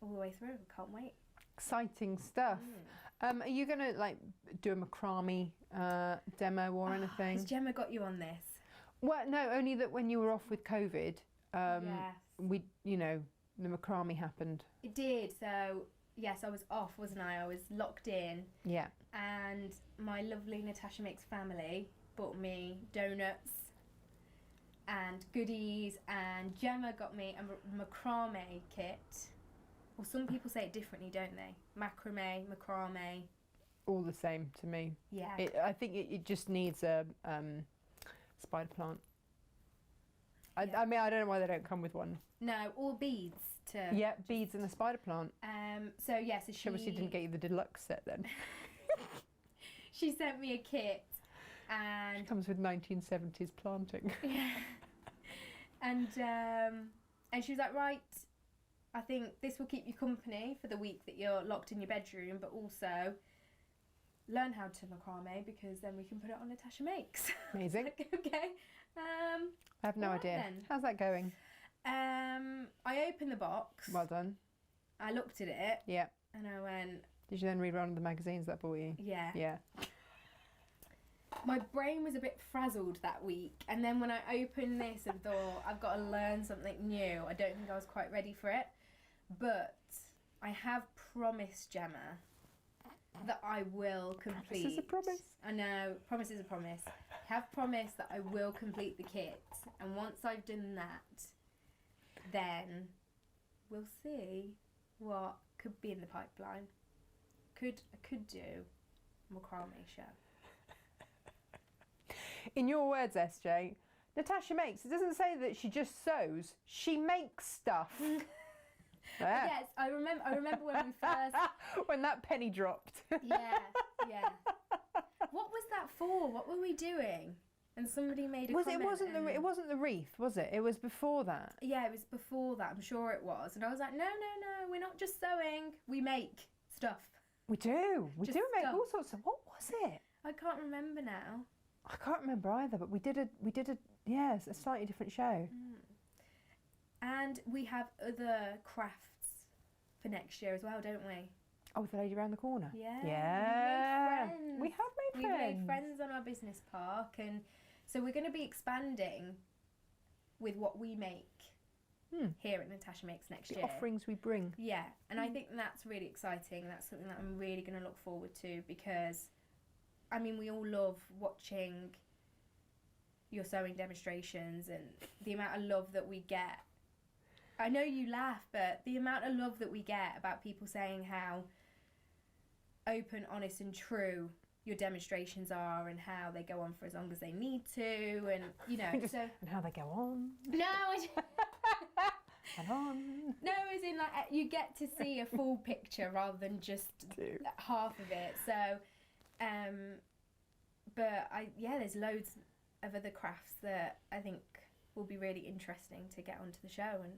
all the way through. Can't wait. Exciting stuff. Are you going to like do a macrame demo or anything? Has Gemma got you on this? Well, no, only that when you were off with COVID, Yes. we, the macrame happened. It did. So yes, I was off, wasn't I? I was locked in, Yeah. and my lovely Natasha Makes family bought me donuts and goodies, and Gemma got me a macrame kit. Well, some people say it differently, don't they? Macrame, macrame. All the same to me. Yeah. I think it just needs a spider plant. I mean, I don't know why they don't come with one. No, all beads to. Yeah, beads and a spider plant. So yes, She obviously didn't get you the deluxe set then. She sent me a kit, and It comes with 1970s planting. yeah, and she was like, right, I think this will keep you company for the week that you're locked in your bedroom, but also learn how to macrame because then we can put it on Natasha Makes. Amazing. Like, okay. I have no Alright idea. then. How's that going? I opened the box. Well done. I looked at it Yeah. and I went, Did you then read one of the magazines that bought you? yeah. Yeah. My brain was a bit frazzled that week, and then when I opened this and thought, I've got to learn something new, I don't think I was quite ready for it. But I have promised Gemma that I will complete. This is a promise. I know, promise is a promise. I have promised that I will complete the kit, and once I've done that, then we'll see what could be in the pipeline. I could do a macrame show. In your words, SJ, Natasha Makes. It doesn't say that she just sews. She makes stuff. Yeah. Yes, I remember when we first. When that penny dropped. Yeah. What was that for? What were we doing? And somebody made a comment. It wasn't the wreath, was it? It was before that. Yeah, it was before that. I'm sure it was. And I was like, no, we're not just sewing. We make stuff. We do. We Just do make stuff. all sorts of. What was it? I can't remember now. I can't remember either. But we did a slightly different show. And we have other crafts for next year as well, don't we? Oh, the lady around the corner. Yeah. Yeah. We We have made We've friends. made friends on our business park, and so we're going to be expanding with what we make here at Natasha Makes next The year. offerings we bring. Yeah, and I think that's really exciting. That's something that I'm really going to look forward to because, I mean, we all love watching your sewing demonstrations and the amount of love that we get. I know you laugh, but the amount of love that we get about people saying how open, honest and true your demonstrations are and how they go on for as long as they need to, and And how they go on no, and on. no, as in like you get to see a full picture rather than just half of it. So, but there's loads of other crafts that I think will be really interesting to get onto the show, and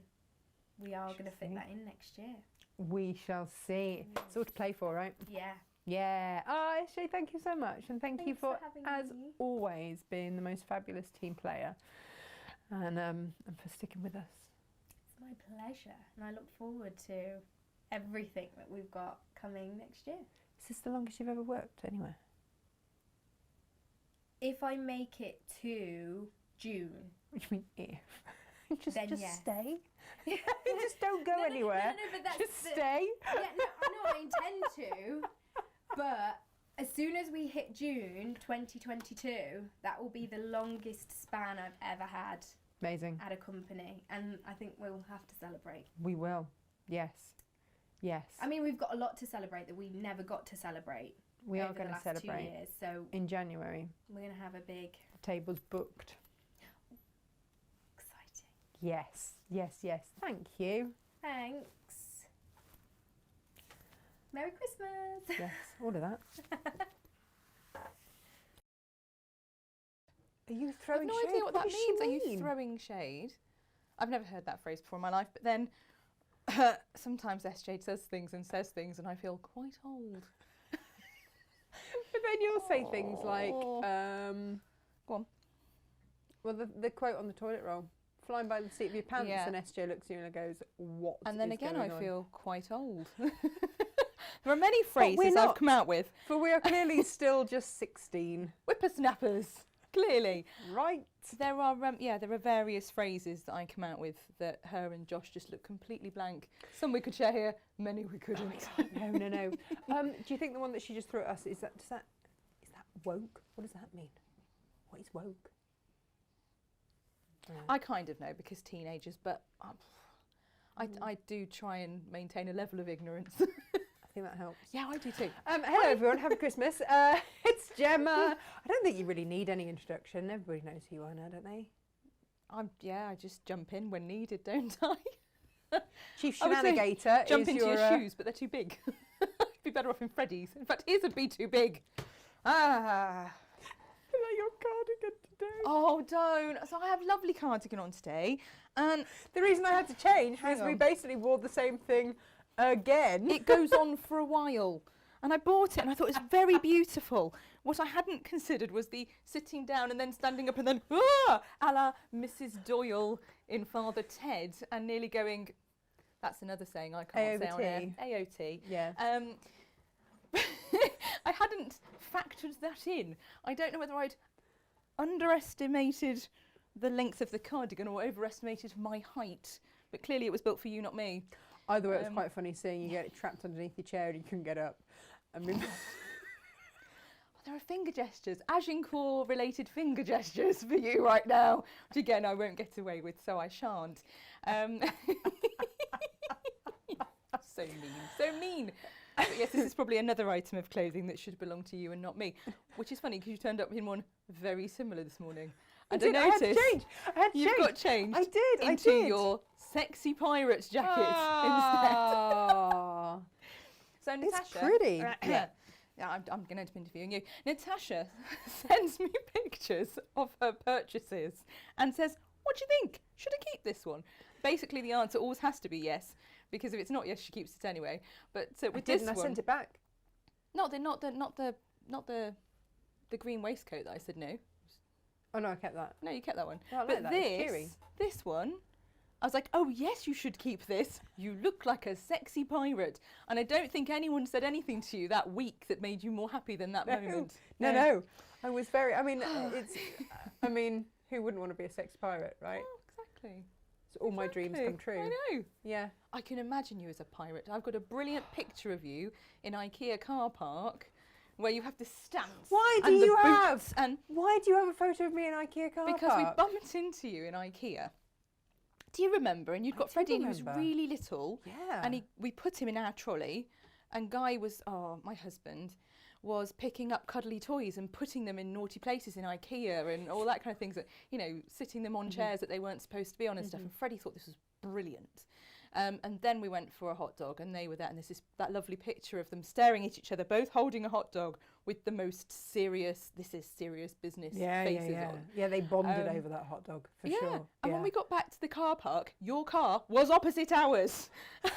we are going to fit that in next year. We shall see. It's all to play for, right? Yeah. Yeah. Oh, SJ, thank you so much. And thank you Thanks for having as me. always, being the most fabulous team player. And for sticking with us. It's my pleasure, and I look forward to everything that we've got coming next year. Is this the longest you've ever worked anywhere? If I make it to June, What do you mean if? just Then yes. stay? Just don't go anywhere. No, but that's Just stay. Yeah, no, I intend to. But as soon as we hit June 2022, that will be the longest span I've ever had Amazing. at a company, and I think we'll have to celebrate. We will. Yes. Yes. I mean, we've got a lot to celebrate that we never got to celebrate. we are over going the to last 2 celebrate years, so in January. we're going to have a big, The table's booked. exciting. Yes. Yes. Yes. Thank you. Thanks. Merry Christmas. Yes, all of that. Are you throwing I have no shade? idea what that does she means. Are you mean? throwing shade? I've never heard that phrase before in my life, but then sometimes SJ says things and I feel quite old. But then you'll say things like, Go on. well, the quote on the toilet roll, flying by the seat of your pants, Yeah. and SJ looks at you and goes, what And then is again, going I on? feel quite old. There are many we're phrases I've not. come out with. For we are clearly still just 16. Whippersnappers, clearly. Right. There are various phrases that I come out with that her and Josh just look completely blank. Some we could share here, many we couldn't. No. Do you think the one that she just threw at us, is that woke? What does that mean? What is woke? I kind of know because teenagers, but I do try and maintain a level of ignorance. I think that helps. Yeah, I do too. Hello everyone, happy Christmas. It's Gemma. I don't think you really need any introduction. Everybody knows who you are now, don't they? I just jump in when needed, don't I? Chief I would say Shenanigator jump is into your your shoes, but they're too big. Be better off in Freddy's. In fact, his would be too big. Ah. Is that your cardigan today? Oh, don't. So I have lovely cardigan on today, and The reason I had to change was Hang we on. basically wore the same thing again. it goes on for a while. And I bought it and I thought it was very beautiful. What I hadn't considered was the sitting down and then standing up and then, a la Mrs. Doyle in Father Ted, and nearly going, that's another saying I can't say on air. AOT. Yeah. I hadn't factored that in. I don't know whether I'd underestimated the length of the cardigan or overestimated my height, but clearly it was built for you, not me. Either way, it was quite funny seeing you get trapped underneath your chair and you couldn't get up. I mean, There are finger gestures, Agincourt related finger gestures for you right now, which again I won't get away with, so I shan't. So mean. But yes, this is probably another item of clothing that should belong to you and not me, which is funny because you turned up in one very similar this morning. And I I had to noticed change. I had to you've change. got changed I did. into your sexy pirate jacket instead. Oh, So it's Natasha, pretty. Yeah, I'm going to end up interviewing you. Natasha sends me pictures of her purchases and says, "What do you think? Should I keep this one?" Basically, the answer always has to be yes, because if it's not yes, she keeps it anyway. But with this I one, sent it back. not the green waistcoat that I said no. Oh no, I kept that. No, you kept that one. Oh, I like But that. It's cheery. this one, I was like, oh yes, you should keep this. You look like a sexy pirate. And I don't think anyone said anything to you that week that made you more happy than that moment. No. I was very. I mean, I mean, who wouldn't want to be a sex pirate, right? Oh, exactly. So all my dreams come true. I know. Yeah. I can imagine you as a pirate. I've got a brilliant picture of you in IKEA car park where you have the stance. Why do and the you have? boots and Why do you have a photo of me in IKEA car because park? we bumped into you in IKEA. Do you remember? And you'd I got do Freddie and he was remember. really little. Yeah. And we put him in our trolley, and Guy was, my husband, was picking up cuddly toys and putting them in naughty places in IKEA and all that kind of things, that, sitting them on chairs that they weren't supposed to be on and stuff. And Freddie thought this was brilliant. And then we went for a hot dog and they were there, and there's that lovely picture of them staring at each other, both holding a hot dog with the most serious, this is serious business faces on. Yeah, they bonded over that hot dog, for sure. And when we got back to the car park, your car was opposite ours. it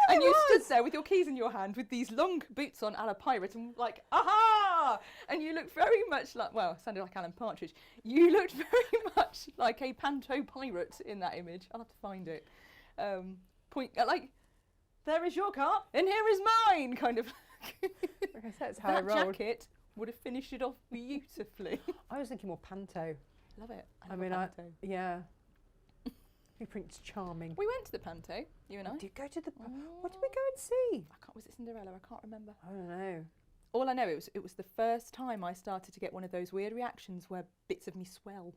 you was. stood there with your keys in your hand with these long boots on a la pirate and like, aha! And you looked very much like, well, it sounded like Alan Partridge. You looked very much like a panto pirate in that image. I'll have to find it. Like, there is your car and here is mine, kind of. Like I said, it's how I That rolled. jacket would have finished it off beautifully. I was thinking more panto. Love it. I love mean, a panto. yeah. You think it's charming. We went to the panto, you and I. Did you go to the? What did we go and see? Was it Cinderella? I can't remember. I don't know. All I know, it was the first time I started to get one of those weird reactions where bits of me swell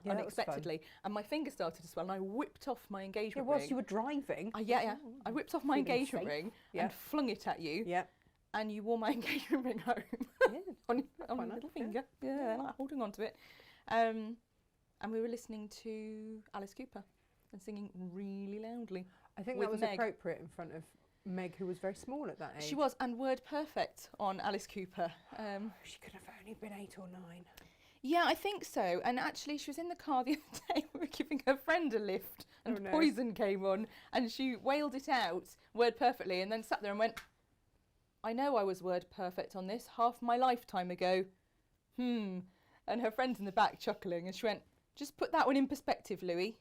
Yeah, that was fun. unexpectedly, and my finger started to swell, and I whipped off my Yeah, engagement whilst ring. you were driving. Yeah. I whipped off my Feeling engagement safe. ring Yeah. and flung it at you, Yeah. and you wore my engagement ring home Yeah. on your Quite nice, little yeah. finger. Yeah, like holding on to it. And we were listening to Alice Cooper and singing really loudly. I think With that was Meg. appropriate in front of Meg, who was very small at that age. She was, and word perfect on Alice Cooper. She could have only been 8 or 9. Yeah, I think so. And actually, she was in the car the other day. We were giving her friend a lift, and Oh, no. Poison came on, and she wailed it out word perfectly, and then sat there and went, I know I was word perfect on this half my lifetime ago. And her friend's in the back chuckling, and she went, just put that one in perspective, Louis.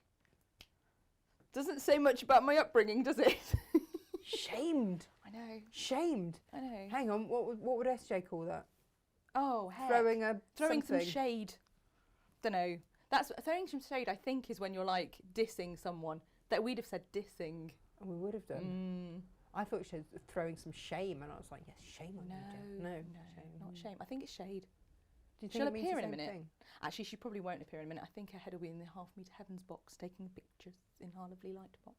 Doesn't say much about my upbringing, does it? Shamed. I know. Shamed. I know. Hang on, what would SJ call that? Oh, heck. Throwing some something. shade. Don't know. That's throwing some shade. I think is when you're like dissing someone. That we'd have said dissing. Oh, we would have done. I thought she was throwing some shame, and I was like, yes, shame on you, Jen. No, shame. Not shame. I think it's shade. Do you think She'll it means appear the in a same minute. thing? Actually, she probably won't appear in a minute. I think her head will be in the Half Meter Heavens box, taking pictures in our lovely light box.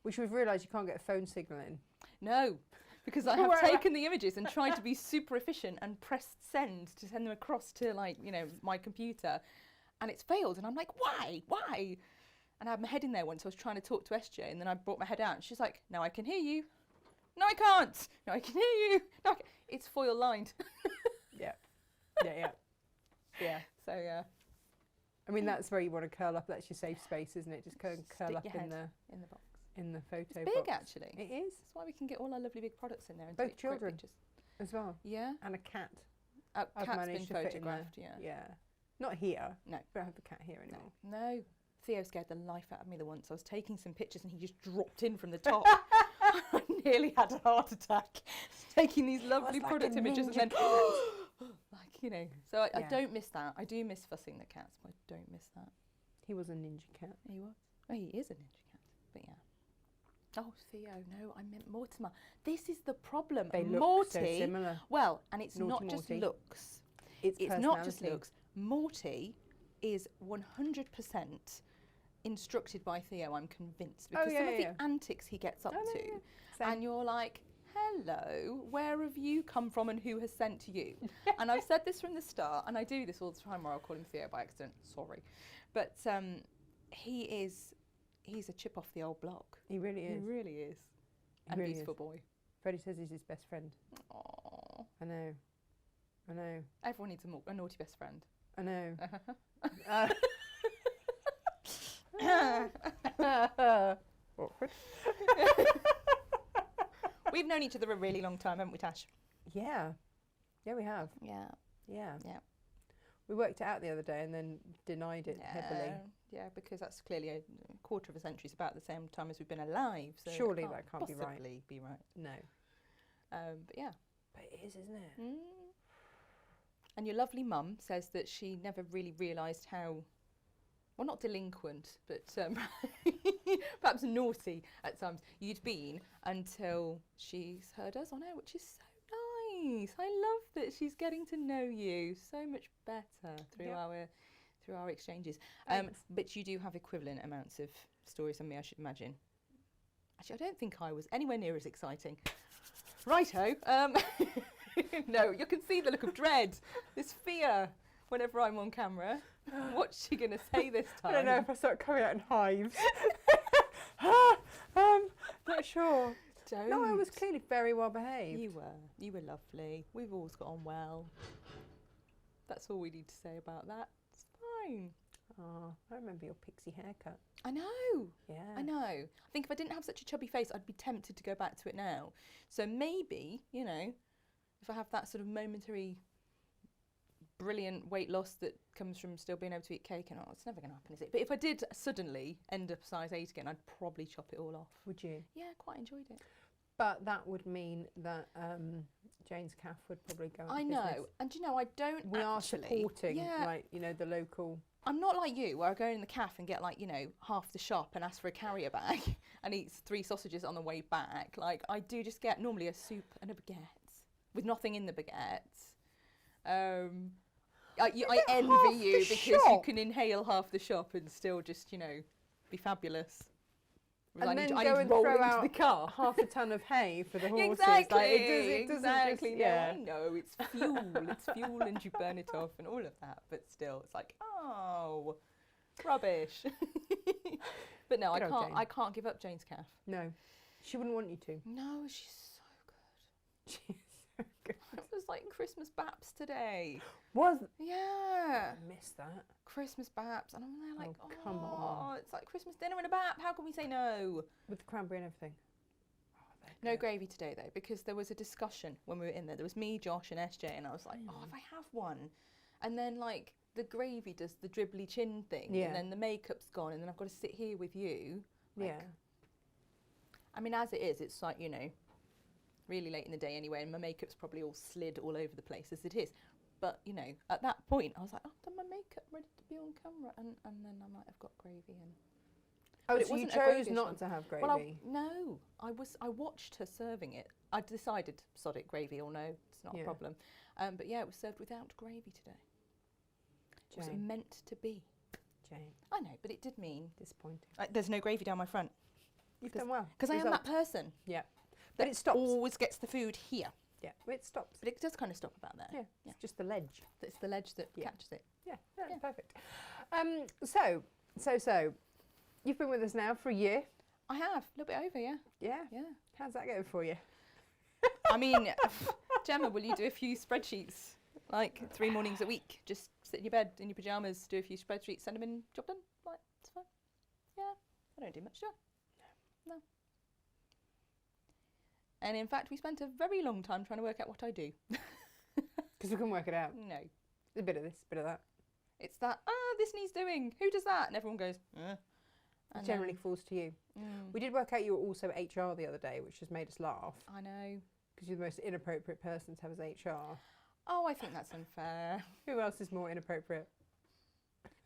Which we've realised you can't get a phone signal in. No, because I have taken the images and tried to be super efficient and pressed send to send them across to my computer, and it's failed. And I'm like, why? And I had my head in there once. I was trying to talk to SJ, and then I brought my head out, and she's like, "No, I can hear you. No, I can't. No, I can hear you. No, it's foil lined." Yeah. So yeah. I mean, that's where you want to curl up. That's your safe space, isn't it? Just curl Stick up your in head in the box. the photo It's big, box. actually. It is That's why we can get all our lovely big products in there and Both take great children. pictures. as well, Yeah. and a cat. Cat's been managed to fit in there. photographed. Yeah. Yeah, not here. No. We don't have the cat here anymore. No. Theo scared the life out of me the once. I was taking some pictures and he just dropped in from the top. I nearly had a heart attack. Taking these lovely like product a images and ninja then, So I Yeah. don't miss that. I do miss fussing the cats, but I don't miss that. He was a ninja cat. He was. Oh, he is a ninja cat. But yeah. Oh, Theo, no, I meant Mortimer. This is the problem. They look Morty, so similar. well, and it's Naughty not just Morty. looks. It's not just personality. looks. Morty is 100% instructed by Theo, I'm convinced, because some of the antics he gets up to, and you're like, hello, where have you come from and who has sent you? And I've said this from the start, and I do this all the time where I'll call him Theo by accident, sorry. But he's a chip off the old block. He really is. He really is. He And really beautiful is. boy. Freddie says he's his best friend. Aww. I know. I know. Everyone needs a naughty best friend. I know. Awkward. We've known each other a really long time, haven't we, Tash? Yeah. Yeah, we have. Yeah. Yeah. Yeah. We worked it out the other day and then denied it heavily. Yeah, because that's clearly a quarter of a century. It's about the same time as we've been alive. So Surely it that can't be right. possibly be right. No. But yeah. But it is, isn't it? Mm. And your lovely mum says that she never really realised how, well, not delinquent, but perhaps naughty at times you'd been until she's heard us on air, which is so nice. I love that she's getting to know you so much better through our exchanges. But you do have equivalent amounts of stories on me, I should imagine. Actually, I don't think I was anywhere near as exciting. Righto. No, you can see the look of dread, this fear whenever I'm on camera. What's she going to say this time? I don't know if I start coming out in hives. Not sure. Don't. No, I was clearly very well behaved. You were. You were lovely. We've always got on well. That's all we need to say about that. It's fine. Oh, I remember your pixie haircut. I know. Yeah. I know. I think if I didn't have such a chubby face, I'd be tempted to go back to it now. So maybe, you know, if I have that sort of momentary brilliant weight loss that comes from still being able to eat cake, and it's never going to happen, is it? But if I did suddenly end up size 8 again, I'd probably chop it all off. Would you? Yeah, quite enjoyed it. But that would mean that Jane's calf would probably go out of I know. business. And you know, I don't We are actually... supporting, Yeah. like, you know, the local... I'm not like you, where I go in the cafe and get, like, you know, half the shop and ask for a carrier bag and eat 3 sausages on the way back. Like, I do just get normally a soup and a baguette with nothing in the baguette. I envy you because you can inhale half the shop and still just, you know, be fabulous. And then I go need and to roll throw into out the car. half a ton of hay for the horses. Exactly, Like, it doesn't exactly. just, No, yeah. I know, it's fuel and you burn it off and all of that, but still, it's like, oh, rubbish. But no, Good old Jane. I can't give up Jane's calf. No. She wouldn't want you to. No, she's so good. She's so good. It was like Christmas baps today. Was Yeah. I missed that. Christmas baps. And I'm there like, Oh, come on. it's like Christmas dinner and a bap. How can we say no? With the cranberry and everything. Oh, No gravy today though, because there was a discussion when we were in there. There was me, Josh, and SJ, and I was like, oh, if I have one, and then like the gravy does the dribbly chin thing, and then the makeup's gone, and then I've got to sit here with you. Like, I mean, as it is, it's like, you know, really late in the day anyway, and my makeup's probably all slid all over the place as it is. But you know, at that point, I was like, I've done my makeup, ready to be on camera, and then I might have got gravy in. Oh, But it so you wasn't a chose gravy not one. to have gravy? Well, I watched her serving it. I decided, sod it, gravy or no, it's not a problem. But yeah, it was served without gravy today. It was meant to be. Jane. I know, but it did mean Disappointing. there's no gravy down my front. You've done well. Because I am that person. Yeah. But it stops. Always gets the food here. Yeah, it stops. But it does kind of stop about there. Yeah, it's just the ledge. It's the ledge that catches it. Yeah, perfect. So, you've been with us now for a year. I have, a little bit over, yeah. Yeah. Yeah. How's that going for you? I mean, Gemma, will you do a few spreadsheets? Like 3 mornings a week, just sit in your bed in your pyjamas, do a few spreadsheets, send them in, job done. Like, it's fine. Yeah, I don't do much, do I? No. And in fact, we spent a very long time trying to work out what I do. Because we couldn't work it out. No. A bit of this, a bit of that. It's that, this needs doing. Who does that? And everyone goes, It generally falls to you. We did work out you were also HR the other day, which has made us laugh. I know. Because you're the most inappropriate person to have as HR. Oh, I think that's unfair. Who else is more inappropriate?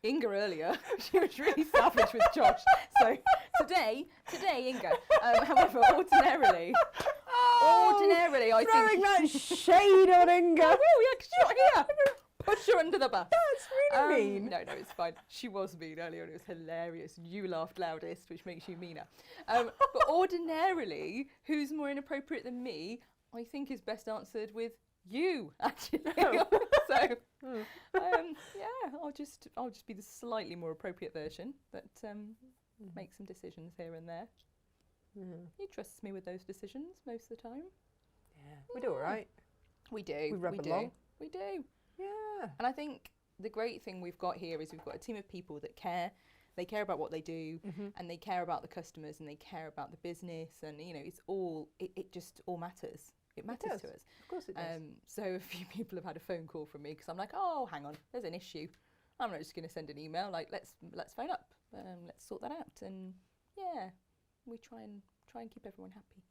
Inga earlier, she was really savage with Josh. So today, Inga. However, ordinarily, I throwing think that shade on Inga. I will, yeah, 'cause she's not here. Push her under the bus. That's really mean. No, it's fine. She was mean earlier, and it was hilarious. And you laughed loudest, which makes you meaner. But ordinarily, who's more inappropriate than me? I think is best answered with you, actually. So, yeah, I'll just be the slightly more appropriate version that makes some decisions here and there. He trusts me with those decisions most of the time. Yeah, we do all right. We do. We rub along. We do. Yeah. And I think the great thing we've got here is we've got a team of people that care. They care about what they do, and they care about the customers, and they care about the business, and you know, it's all. It just all matters. It matters to us. Of course it does. So a few people have had a phone call from me because I'm like, oh, hang on, there's an issue. I'm not just going to send an email. Like, let's phone up. Let's sort that out. And yeah, we try and keep everyone happy.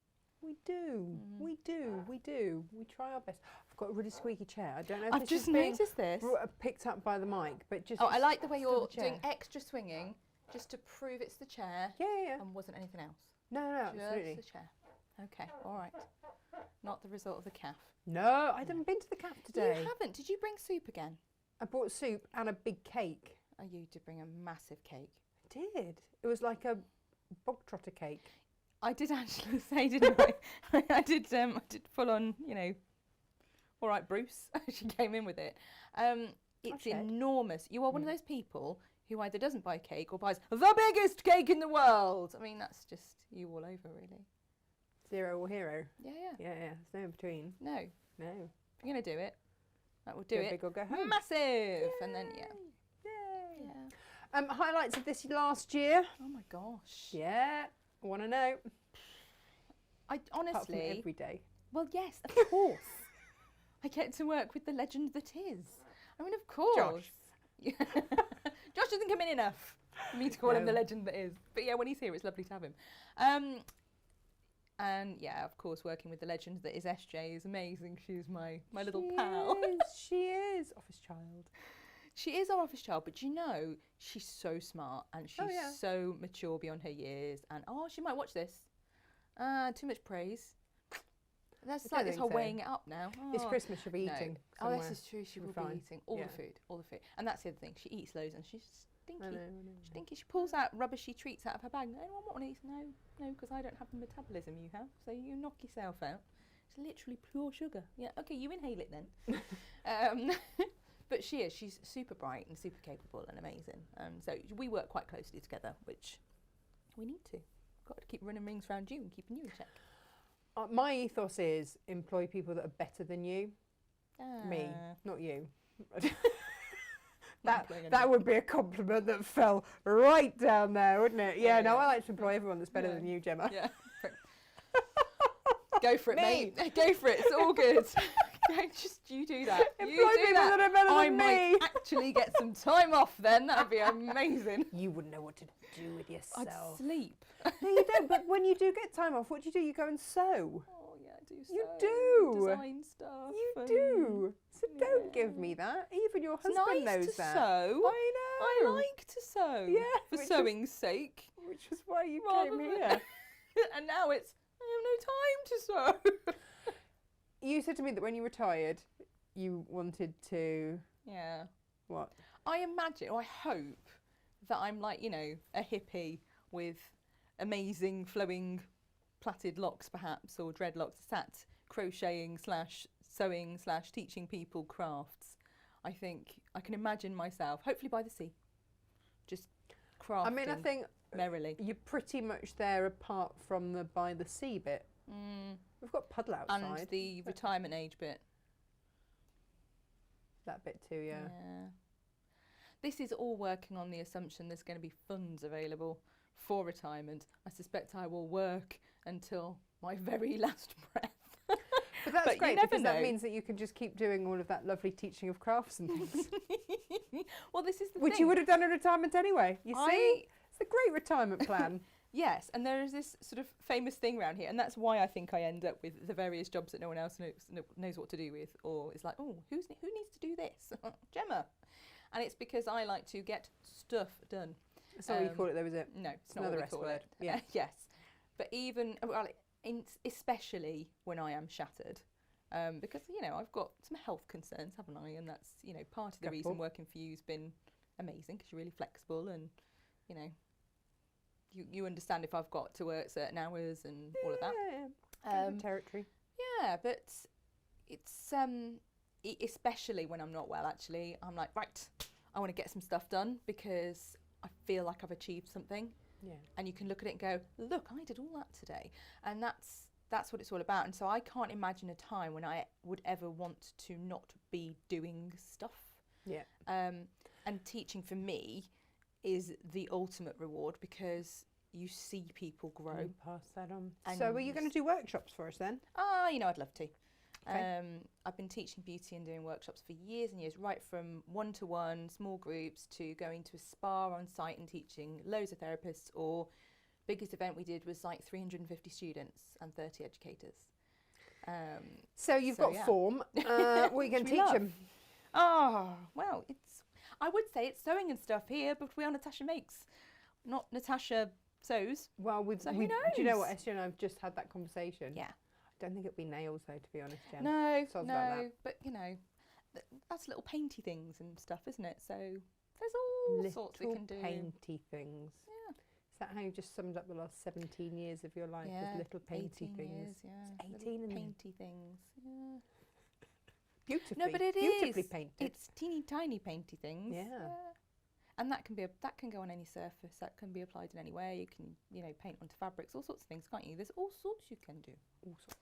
We do. We try our best. I've got a really squeaky chair. I don't know if I've this just is being noticed this. picked up by the mic, but just. Oh, I like the way still you're the chair. doing extra swinging just to prove it's the chair. Yeah. And wasn't anything else. No, absolutely. Just the chair. Okay, all right. Not the result of the calf. No, I haven't been to the calf today. You haven't? Did you bring soup again? I brought soup and a big cake. Oh, you did bring a massive cake. I did. It was like a bog trotter cake. I did actually say, didn't I? I did full on, you know, all right, Bruce. She came in with it. It's enormous. You are one of those people who either doesn't buy cake or buys the biggest cake in the world. I mean, that's just you all over, really. Zero or hero. Yeah. Yeah. There's no in between. No. No. If you're going to do it, that will do Go it. big or go home. Massive. Yay. And then, Yay. Yeah. Highlights of this last year. Oh, my gosh. Yeah. I want to know. I Apart from honestly. every day. Well, yes, of course. I get to work with the legend that is. I mean, of course. Josh. Josh doesn't come in enough for me to call him the legend that is. But yeah, when he's here, it's lovely to have him. And yeah, of course, working with the legend that is SJ is amazing. She's my little pal. She is. Office child. She is our office child, but you know, she's so smart and she's so mature beyond her years. And she might watch this. Too much praise. That's like this whole weighing it up now. It's Christmas, she'll be eating. Oh, this is true. She will be eating all the food. And that's the other thing. She eats loads and she's stinky. I know. She's stinky. She pulls out rubbishy treats out of her bag. Anyone want one of these? No, because I don't have the metabolism you have. So you knock yourself out. It's literally pure sugar. Yeah, okay, you inhale it then. But she's super bright and super capable and amazing. So we work quite closely together, which we need to. got to keep running rings around you and keeping you in check. My ethos is employ people that are better than you. Me, not you. That would be a compliment that fell right down there, wouldn't it? Yeah, no, I like to employ everyone that's better than you, Gemma. Yeah. Go for it, mate. Go for it. It's all good. Just you do that. Employ You do people that are better I than might me. actually get some time off then. That'd be amazing. You wouldn't know what to do with yourself. I'd sleep. No, you don't. But when you do get time off, what do? You go and sew. Oh yeah, I do. You sew, do. design stuff. You do. So don't give me that. Even your husband It's nice knows to that. sew. I know. I like to sew. Yeah, For which sewing's sake. Which is why you Rather came than- here. And now it's I have no time to sew. You said to me that when you retired, you wanted to Yeah. what? I imagine, or I hope, that I'm like, you know, a hippie with amazing flowing plaited locks perhaps, or dreadlocks, sat crocheting / sewing / teaching people crafts. I think I can imagine myself, hopefully by the sea, just crafting I mean, I think merrily. you're pretty much there apart from the by the sea bit. We've got puddle outside. And the retirement age bit. That bit too, yeah. This is all working on the assumption there's going to be funds available for retirement. I suspect I will work until my very last breath. But that's But you great never because that know. means that you can just keep doing all of that lovely teaching of crafts and things, Well, this is the which thing. you would have done in retirement anyway. You I- see, it's a great retirement plan. Yes, and there is this sort of famous thing around here, and that's why I think I end up with the various jobs that no one else knows what to do with, or is like, oh, who needs to do this? Gemma. And it's because I like to get stuff done. That's not what you call it, though, is it? No, it's Another not what S we call word. it. Yeah. Yes. But even, well, especially when I am shattered, because, you know, I've got some health concerns, haven't I? And that's, you know, part of the reason working for you has been amazing, because you're really flexible and, you know, you understand if I've got to work certain hours and all of that. Yeah. Territory. Yeah, but it's especially when I'm not well, actually, I'm like, right, I want to get some stuff done because I feel like I've achieved something. Yeah. And you can look at it and go, look, I did all that today. And that's what it's all about. And so I can't imagine a time when I would ever want to not be doing stuff. Yeah. And teaching for me is the ultimate reward because you see people grow. You pass that on. And So, are you going to do workshops for us then? You know, I'd love to. I've been teaching beauty and doing workshops for years and years, right from one-to-one, small groups, to going to a spa on site and teaching loads of therapists, or biggest event we did was like 350 students and 30 educators. So you've got yeah. form. What are you going Which to we teach love. them? Oh, well, I would say it's sewing and stuff here, but we are Natasha Makes, not Natasha Sews. Well, So who do you know what, knows? SJ and I've just had that conversation. Yeah. I don't think it'd be nails though, to be honest, Jen. No, Soz about that. but you know, that's little painty things and stuff, isn't it? So there's all Little sorts we can do. painty things. Yeah. Is that how you just summed up the last 17 years of your life as little painty 18 things? Years, yeah. It's Little 18 in there. painty things. Yeah. Beautifully. No, but it beautifully is. painted. It's teeny tiny painty things. Yeah. And that can go on any surface. That can be applied in any way. You can, you know, paint onto fabrics, all sorts of things, can't you? There's all sorts you can do. All sorts.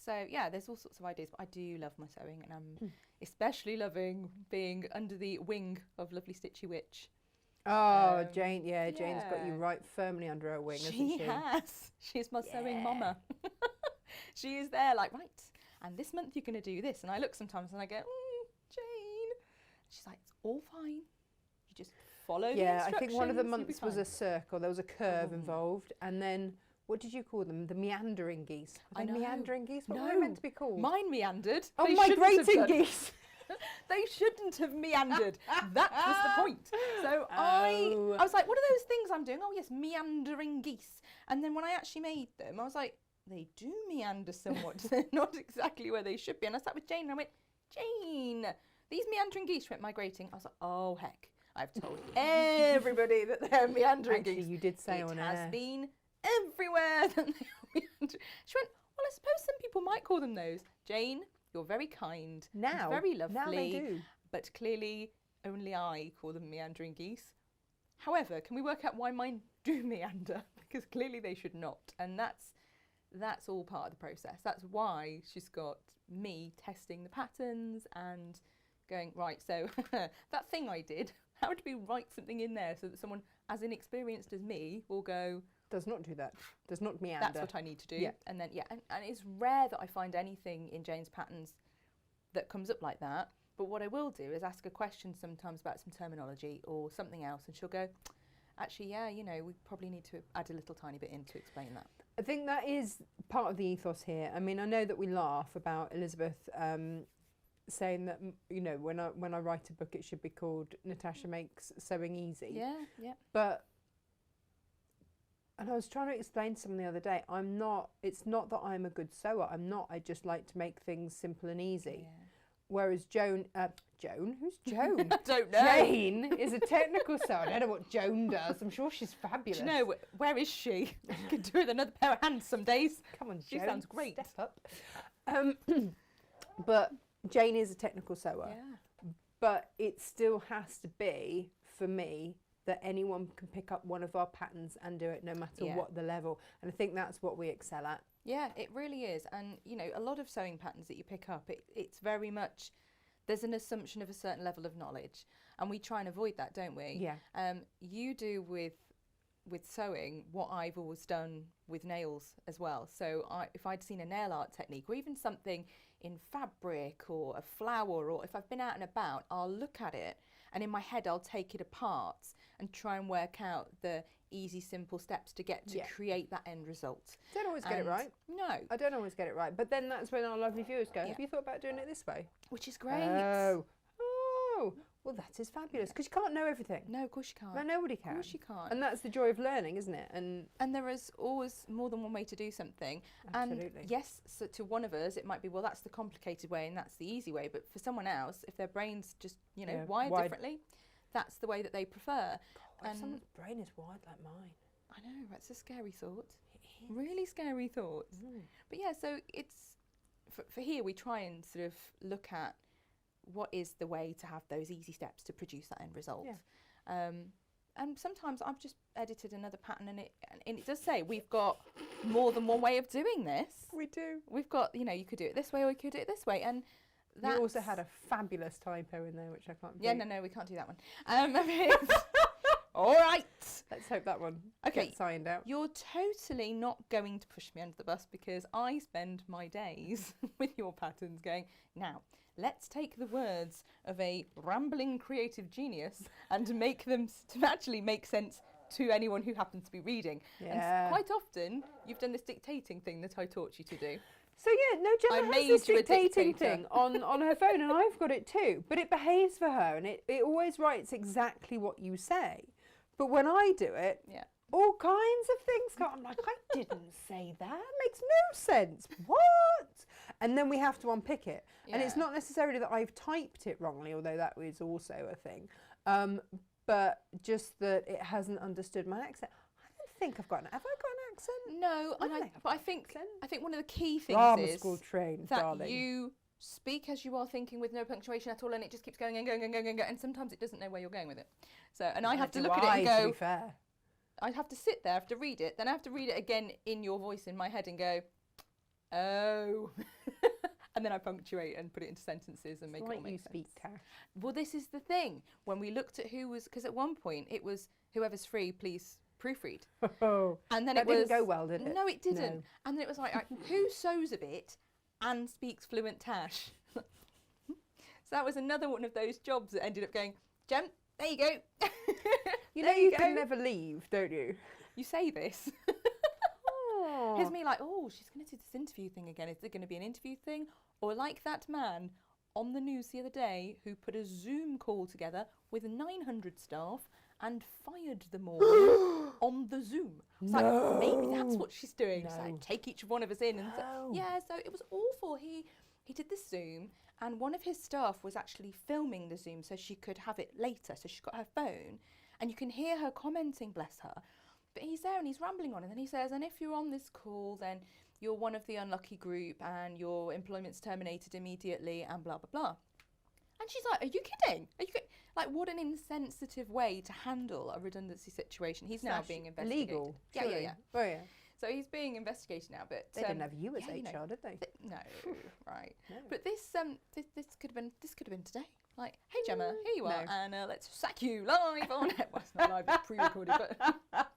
So yeah, there's all sorts of ideas. But I do love my sewing, and I'm especially loving being under the wing of lovely Stitchy Witch. Oh, Jane, yeah, Jane's got you yeah. right firmly under her wing, hasn't She she? has. She's my sewing Yeah. mama. She is there, like, right. And this month you're going to do this. And I look sometimes and I go, Jane. She's like, it's all fine. You just follow the Yeah, I instructions. think one of the you'll be months was fine." a circle. There was a curve Oh. involved, and then what did you call them? The meandering geese. Were I they know. meandering geese? What were they meant to be called? Mine meandered. oh, They shouldn't have migrating done. geese. They shouldn't have meandered. That was the point. So I was like, what are those things I'm doing? Oh yes, meandering geese. And then when I actually made them, I was like, they do meander somewhat. They're not exactly where they should be. And I sat with Jane and I went, Jane, these meandering geese went migrating. I was like, oh heck, I've told everybody that they're meandering Actually, geese. you did say it on has air. been everywhere that they are meandering. She went, well, I suppose some people might call them those. Jane, you're very kind. and Now, very lovely. now they do. But clearly only I call them meandering geese. However, can we work out why mine do meander? Because clearly they should not. And that's all part of the process. That's why she's got me testing the patterns and going, right, so that thing I did, how do we write something in there so that someone as inexperienced as me will go, does not do that, does not meander. That's what I need to do. Yeah. And then, and it's rare that I find anything in Jane's patterns that comes up like that. But what I will do is ask a question sometimes about some terminology or something else, and she'll go, actually, yeah, you know, we probably need to add a little tiny bit in to explain that. I think that is part of the ethos here. I mean, I know that we laugh about Elizabeth saying that, you know, when I write a book, it should be called Natasha Makes Sewing Easy. Yeah, yeah. But, and I was trying to explain to someone the other day, it's not that I'm a good sewer. I just like to make things simple and easy. Yeah. Whereas Joan? Who's Joan? I don't know. Jane is a technical sewer. I don't know what Joan does. I'm sure she's fabulous. Do you know, where is she? I could do with another pair of hands some days. Come on, she Joan, sounds great. Step up. But Jane is a technical sewer. Yeah. But it still has to be, for me, that anyone can pick up one of our patterns and do it no matter what the level. And I think that's what we excel at. Yeah, it really is. And, you know, a lot of sewing patterns that you pick up, it's very much, there's an assumption of a certain level of knowledge. And we try and avoid that, don't we? Yeah. You do with sewing what I've always done with nails as well. So if I'd seen a nail art technique or even something in fabric or a flower, or if I've been out and about, I'll look at it and in my head I'll take it apart and try and work out the easy, simple steps to get to create that end result. Don't always get it right. No. I don't always get it right. But then that's when our lovely viewers go, have you thought about doing it this way? Which is great. Oh, well, that is fabulous. Because you can't know everything. No, of course you can't. No, nobody can. Of course you can't. And that's the joy of learning, isn't it? And there is always more than one way to do something. Absolutely. And yes, so to one of us, it might be, well, that's the complicated way and that's the easy way. But for someone else, if their brain's just, you know, wired differently, that's the way that they prefer. God, if someone's brain is wired like mine. I know, that's a scary thought. It is. Really scary thought. Mm. But yeah, so it's, for here, we try and sort of look at what is the way to have those easy steps to produce that end result. Yeah. And sometimes I've just edited another pattern and it does say we've got more than one way of doing this. We do. We've got, you know, you could do it this way or you could do it this way. And you also had a fabulous typo in there, which I can't Yeah, no, we can't do that one. All right. Let's hope that one gets signed out. You're totally not going to push me under the bus because I spend my days with your patterns going, now, let's take the words of a rambling creative genius and make them to actually make sense to anyone who happens to be reading. Yeah. And quite often, you've done this dictating thing that I taught you to do. So yeah, no, Gemma has this dictating thing on her phone and I've got it too, but it behaves for her and it always writes exactly what you say. But when I do it, all kinds of things come. I'm like, I didn't say that. It makes no sense. What? And then we have to unpick it. Yeah. And it's not necessarily that I've typed it wrongly, although that is also a thing. But just that it hasn't understood my accent. I don't think have I got an accent? No, but I think one of the key things is school trained, that darling. You speak as you are thinking with no punctuation at all, and it just keeps going and going and going and going, and sometimes it doesn't know where you're going with it. So, and I have to look at it and go. To be fair, I have to sit there, I have to read it, then I have to read it again in your voice in my head and go, oh, and then I punctuate and put it into sentences and make it all make sense. Speak, Tash. Well, this is the thing. When we looked at who was, because at one point it was whoever's free, please proofread. Oh, and then that didn't go well, did it? No, it didn't. No. And then it was like, who sews a bit and speaks fluent Tash? So that was another one of those jobs that ended up going, Gem, there you go. You know you can never leave, don't you? You say this. Oh. Here's me like, oh, she's going to do this interview thing again. Is it going to be an interview thing? Or like that man on the news the other day who put a Zoom call together with 900 staff and fired them all on the Zoom. It's like, maybe that's what she's doing. No. So like, take each one of us in. And so it was awful. He did this Zoom and one of his staff was actually filming the Zoom so she could have it later. So she got her phone and you can hear her commenting, bless her. But he's there and he's rambling on and then he says, and if you're on this call, then you're one of the unlucky group and your employment's terminated immediately and blah, blah, blah. And she's like, are you kidding? Like, what an insensitive way to handle a redundancy situation. He's now being investigated. Illegal. Yeah. Oh, yeah. So he's being investigated now, but They didn't have you as HR, did they? No, right. No. But this could have been today. Like, hey Gemma, here you are, and let's sack you live on it. Well, it's not live, it's pre-recorded, but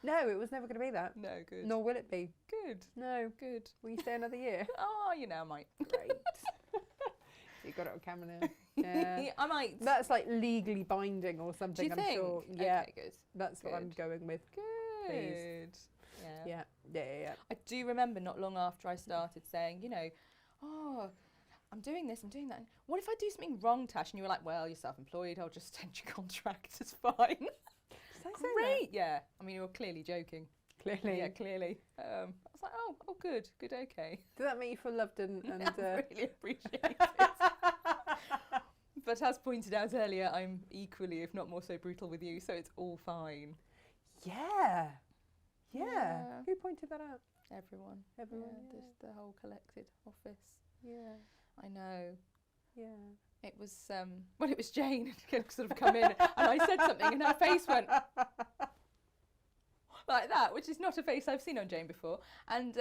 No, it was never going to be that. no, good. Nor will it be. Good. No. Good. Will you stay another year? Oh, you know, I might. Great. You got it on camera now. Yeah. I might. That's like legally binding or something. Do you think? Sure. Yeah. Okay, good. That's what I'm going with. Good. Please. Yeah. Yeah. I do remember not long after I started saying, you know, oh, I'm doing this, I'm doing that. What if I do something wrong, Tash? And you were like, well, you're self-employed. I'll just extend your contract. It's fine. Great. Yeah. I mean, you were clearly joking. Clearly. Yeah, clearly. I was like, oh, good, okay. Does that make you feel loved and I really appreciate it. But as pointed out earlier, I'm equally, if not more so, brutal with you, so it's all fine. Yeah. Who pointed that out? Everyone. Yeah. The whole collected office. Yeah. I know. Yeah. It was it was Jane had sort of come in and I said something and her face went like that, which is not a face I've seen on Jane before. And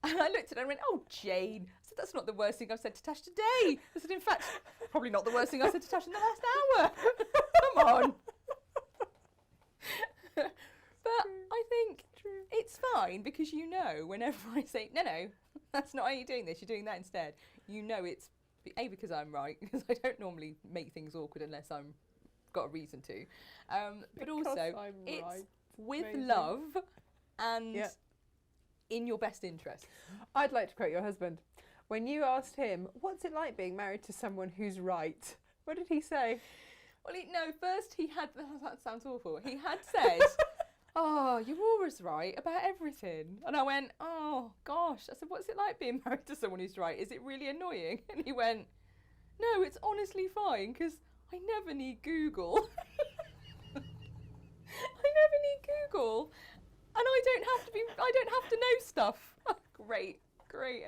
I looked at her and went, oh, Jane. I said, that's not the worst thing I've said to Tash today. I said, in fact, probably not the worst thing I've said to Tash in the last hour. Come on. But I think it's fine because you know whenever I say, no, that's not how you're doing this, you're doing that instead. You know it's, A, because I'm right, because I don't normally make things awkward unless I'm got a reason to. But also, it's right. With love and in your best interest. I'd like to quote your husband. When you asked him, what's it like being married to someone who's right? What did he say? Well, first he had, that sounds awful, he had said, oh, you're always right about everything. And I went, oh, gosh. I said, what's it like being married to someone who's right? Is it really annoying? And he went, no, it's honestly fine because I never need Google. I never need Google. And I don't have to know stuff. Great,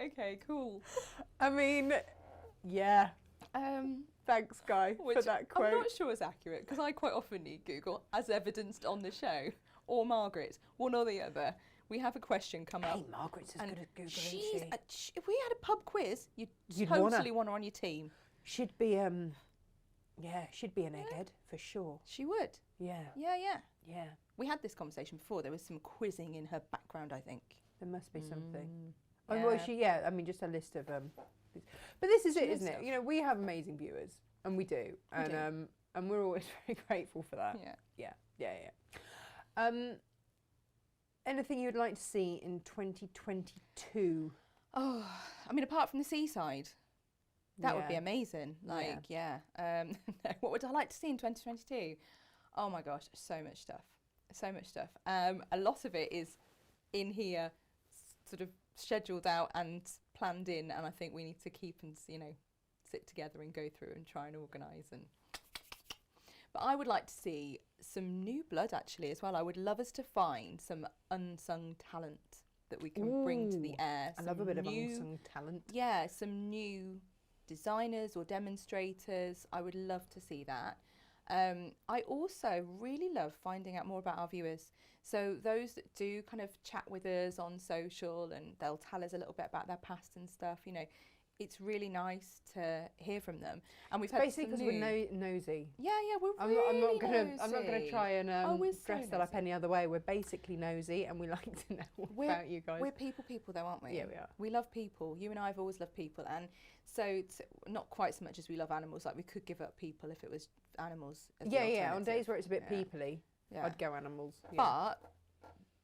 okay, cool. I mean, yeah. Thanks, Guy, for that quote. I'm not sure is accurate because I quite often need Google, as evidenced on the show. Or Margaret, one or the other. We have a question come up. Hey, Margaret's as good as Google, isn't she? If we had a pub quiz, you'd totally want her on your team. She'd be, she'd be an egghead for sure. She would. Yeah. Yeah. We had this conversation before. There was some quizzing in her background, I think. There must be something. Yeah. Oh, well, I mean, just a list of but this is it, isn't it? You know, we have amazing viewers, and we do, and we're always very grateful for that. Yeah. Anything you'd like to see in 2022? Oh, I mean, apart from the seaside, that would be amazing. Like, what would I like to see in 2022? Oh my gosh, so much stuff. A lot of it is in here, sort of scheduled out and planned in, and I think we need to keep and sit together and go through and try and organise. But I would like to see some new blood actually as well. I would love us to find some unsung talent that we can bring to the air. I love a bit of unsung talent. Yeah, some new designers or demonstrators. I would love to see that. I also really love finding out more about our viewers. So those that do kind of chat with us on social and they'll tell us a little bit about their past and stuff, it's really nice to hear from them. And we've had basically because we're nosy. Yeah, we're I'm really not nosy. I'm not going to try and dress that up any other way. We're basically nosy, and we like to know about you guys. We're people though, aren't we? Yeah, we are. We love people. You and I have always loved people, and so not quite so much as we love animals. Like we could give up people if it was animals. As yeah. On days where it's a bit peoply, I'd go animals. Yeah. But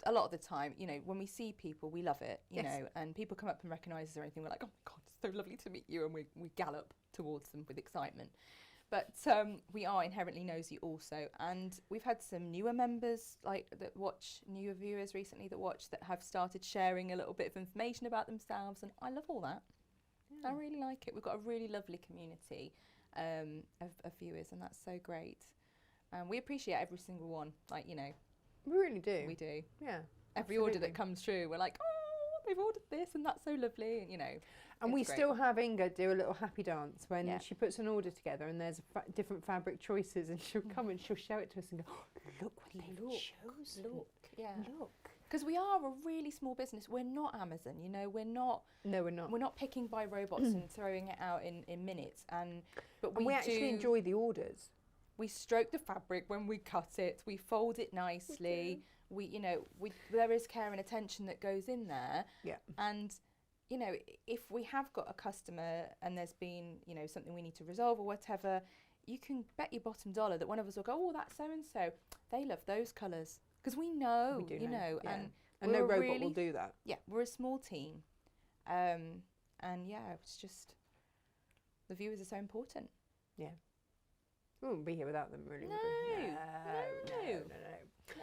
a lot of the time, when we see people, we love it, you know, and people come up and recognise us or anything, we're like, oh my God, it's so lovely to meet you, and we gallop towards them with excitement. But we are inherently nosy also, and we've had some newer members, newer viewers recently that have started sharing a little bit of information about themselves, and I love all that. I really like it. We've got a really lovely community of viewers, and that's so great. And we appreciate every single one, We really do. We do. Yeah. Every order that comes through, we're like, oh, they've ordered this and that's so lovely, and you know. And we great. still have Inga do a little happy dance when Yeah. she puts an order together and there's different fabric choices, and she'll come and she'll show it to us and go, oh, look what they've chosen. Look, yeah. Look. Because we are a really small business. We're not Amazon, you know. We're not. No, we're not. We're not picking by robots and throwing it out in minutes. But And we actually enjoy the orders. We stroke the fabric when we cut it. We fold it nicely. There is care and attention that goes in there. Yeah. And, you know, if we have got a customer and there's been, you know, something we need to resolve or whatever, you can bet your bottom dollar that one of us will go, oh, that's so-and-so. They love those colours. Because we know, We do you know. yeah. And no we're robot really, will do that. Yeah, we're a small team. And yeah, it's just, the viewers are so important. Yeah. We wouldn't be here without them, really. No, would we? no. No.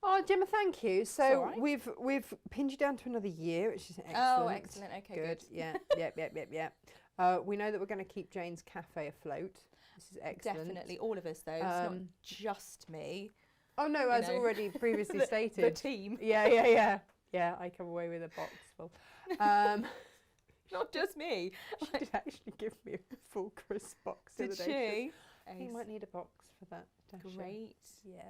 Oh, Gemma, thank you. all So right. we've pinned you down to another year, which is excellent. Oh, excellent. Okay, good. Yeah. We know that we're going to keep Jane's Cafe afloat. This is excellent. Definitely, all of us though. It's not just me. Oh no, you as know. already previously The stated. team, Yeah. I come away with a box full. not just me. She did actually give me a full crisp box. the Did other day. she? I think you might need a box for that. Natasha. Great. Yeah.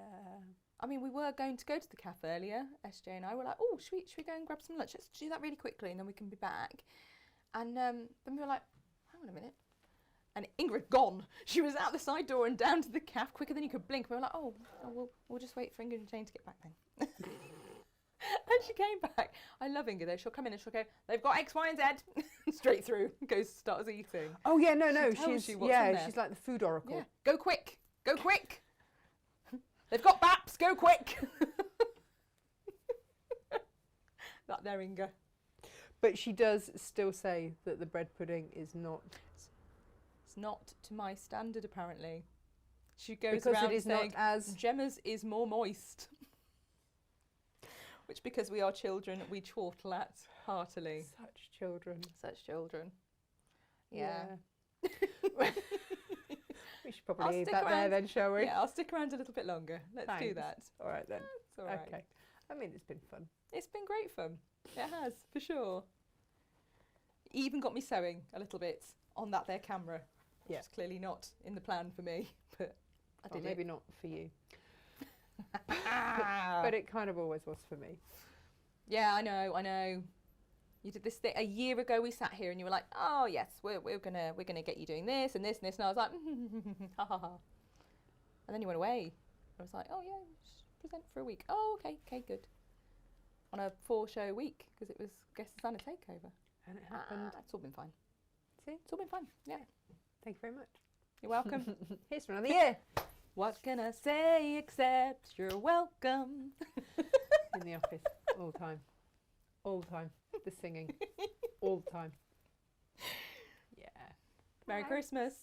I mean, we were going to go to the cafe earlier. SJ and I were like, "Oh, should we go and grab some lunch? Let's do that really quickly, and then we can be back." And then we were like, "Hang on a minute." And Ingrid gone. She was out the side door and down to the cafe quicker than you could blink. We were like, "Oh, we'll just wait for Ingrid and Jane to get back then." And she came back. I love Ingrid though. She'll come in and she'll go, "They've got X, Y, and Z." Straight through. Starts eating. Oh yeah, no, tells she's you what's in there. she's like the food oracle. Yeah. Go quick. Go quick. They've got BAPs. Go quick. That there, Inga. But she does still say that the bread pudding is not. It's not to my standard, apparently. She goes Because around it is saying, not as. Gemma's is more moist. Which, because we are children, we chortle at heartily. Such children. Such children. Yeah. We should probably I'll leave stick that there around. then, shall we? Yeah, I'll stick around a little bit longer. Let's do Thanks. that. All right then. It's all right. Okay. I mean, it's been fun. It's been great fun. It has, for sure. Even got me sewing a little bit on that there camera. Which Yeah. is clearly not in the plan for me, but I Well, did maybe it. not for you, But but it kind of always was for me. yeah, I know. You did this thing a year ago. We sat here and you were like, "Oh yes, we're gonna get you doing this and this and this," and I was like, "Ha ha ha," and then you went away. I was like, "Oh yeah, just present for a week." Oh okay, good. On a 4-show week because it was Guest Santa takeover. And it happened. It's all been fine. See? It's all been fine. Yeah, Thank you very much. you're welcome. Here's for another year. What can I say except you're welcome? In the office. All the time. All the time. The singing. All the time. Yeah. Merry Bye. Christmas.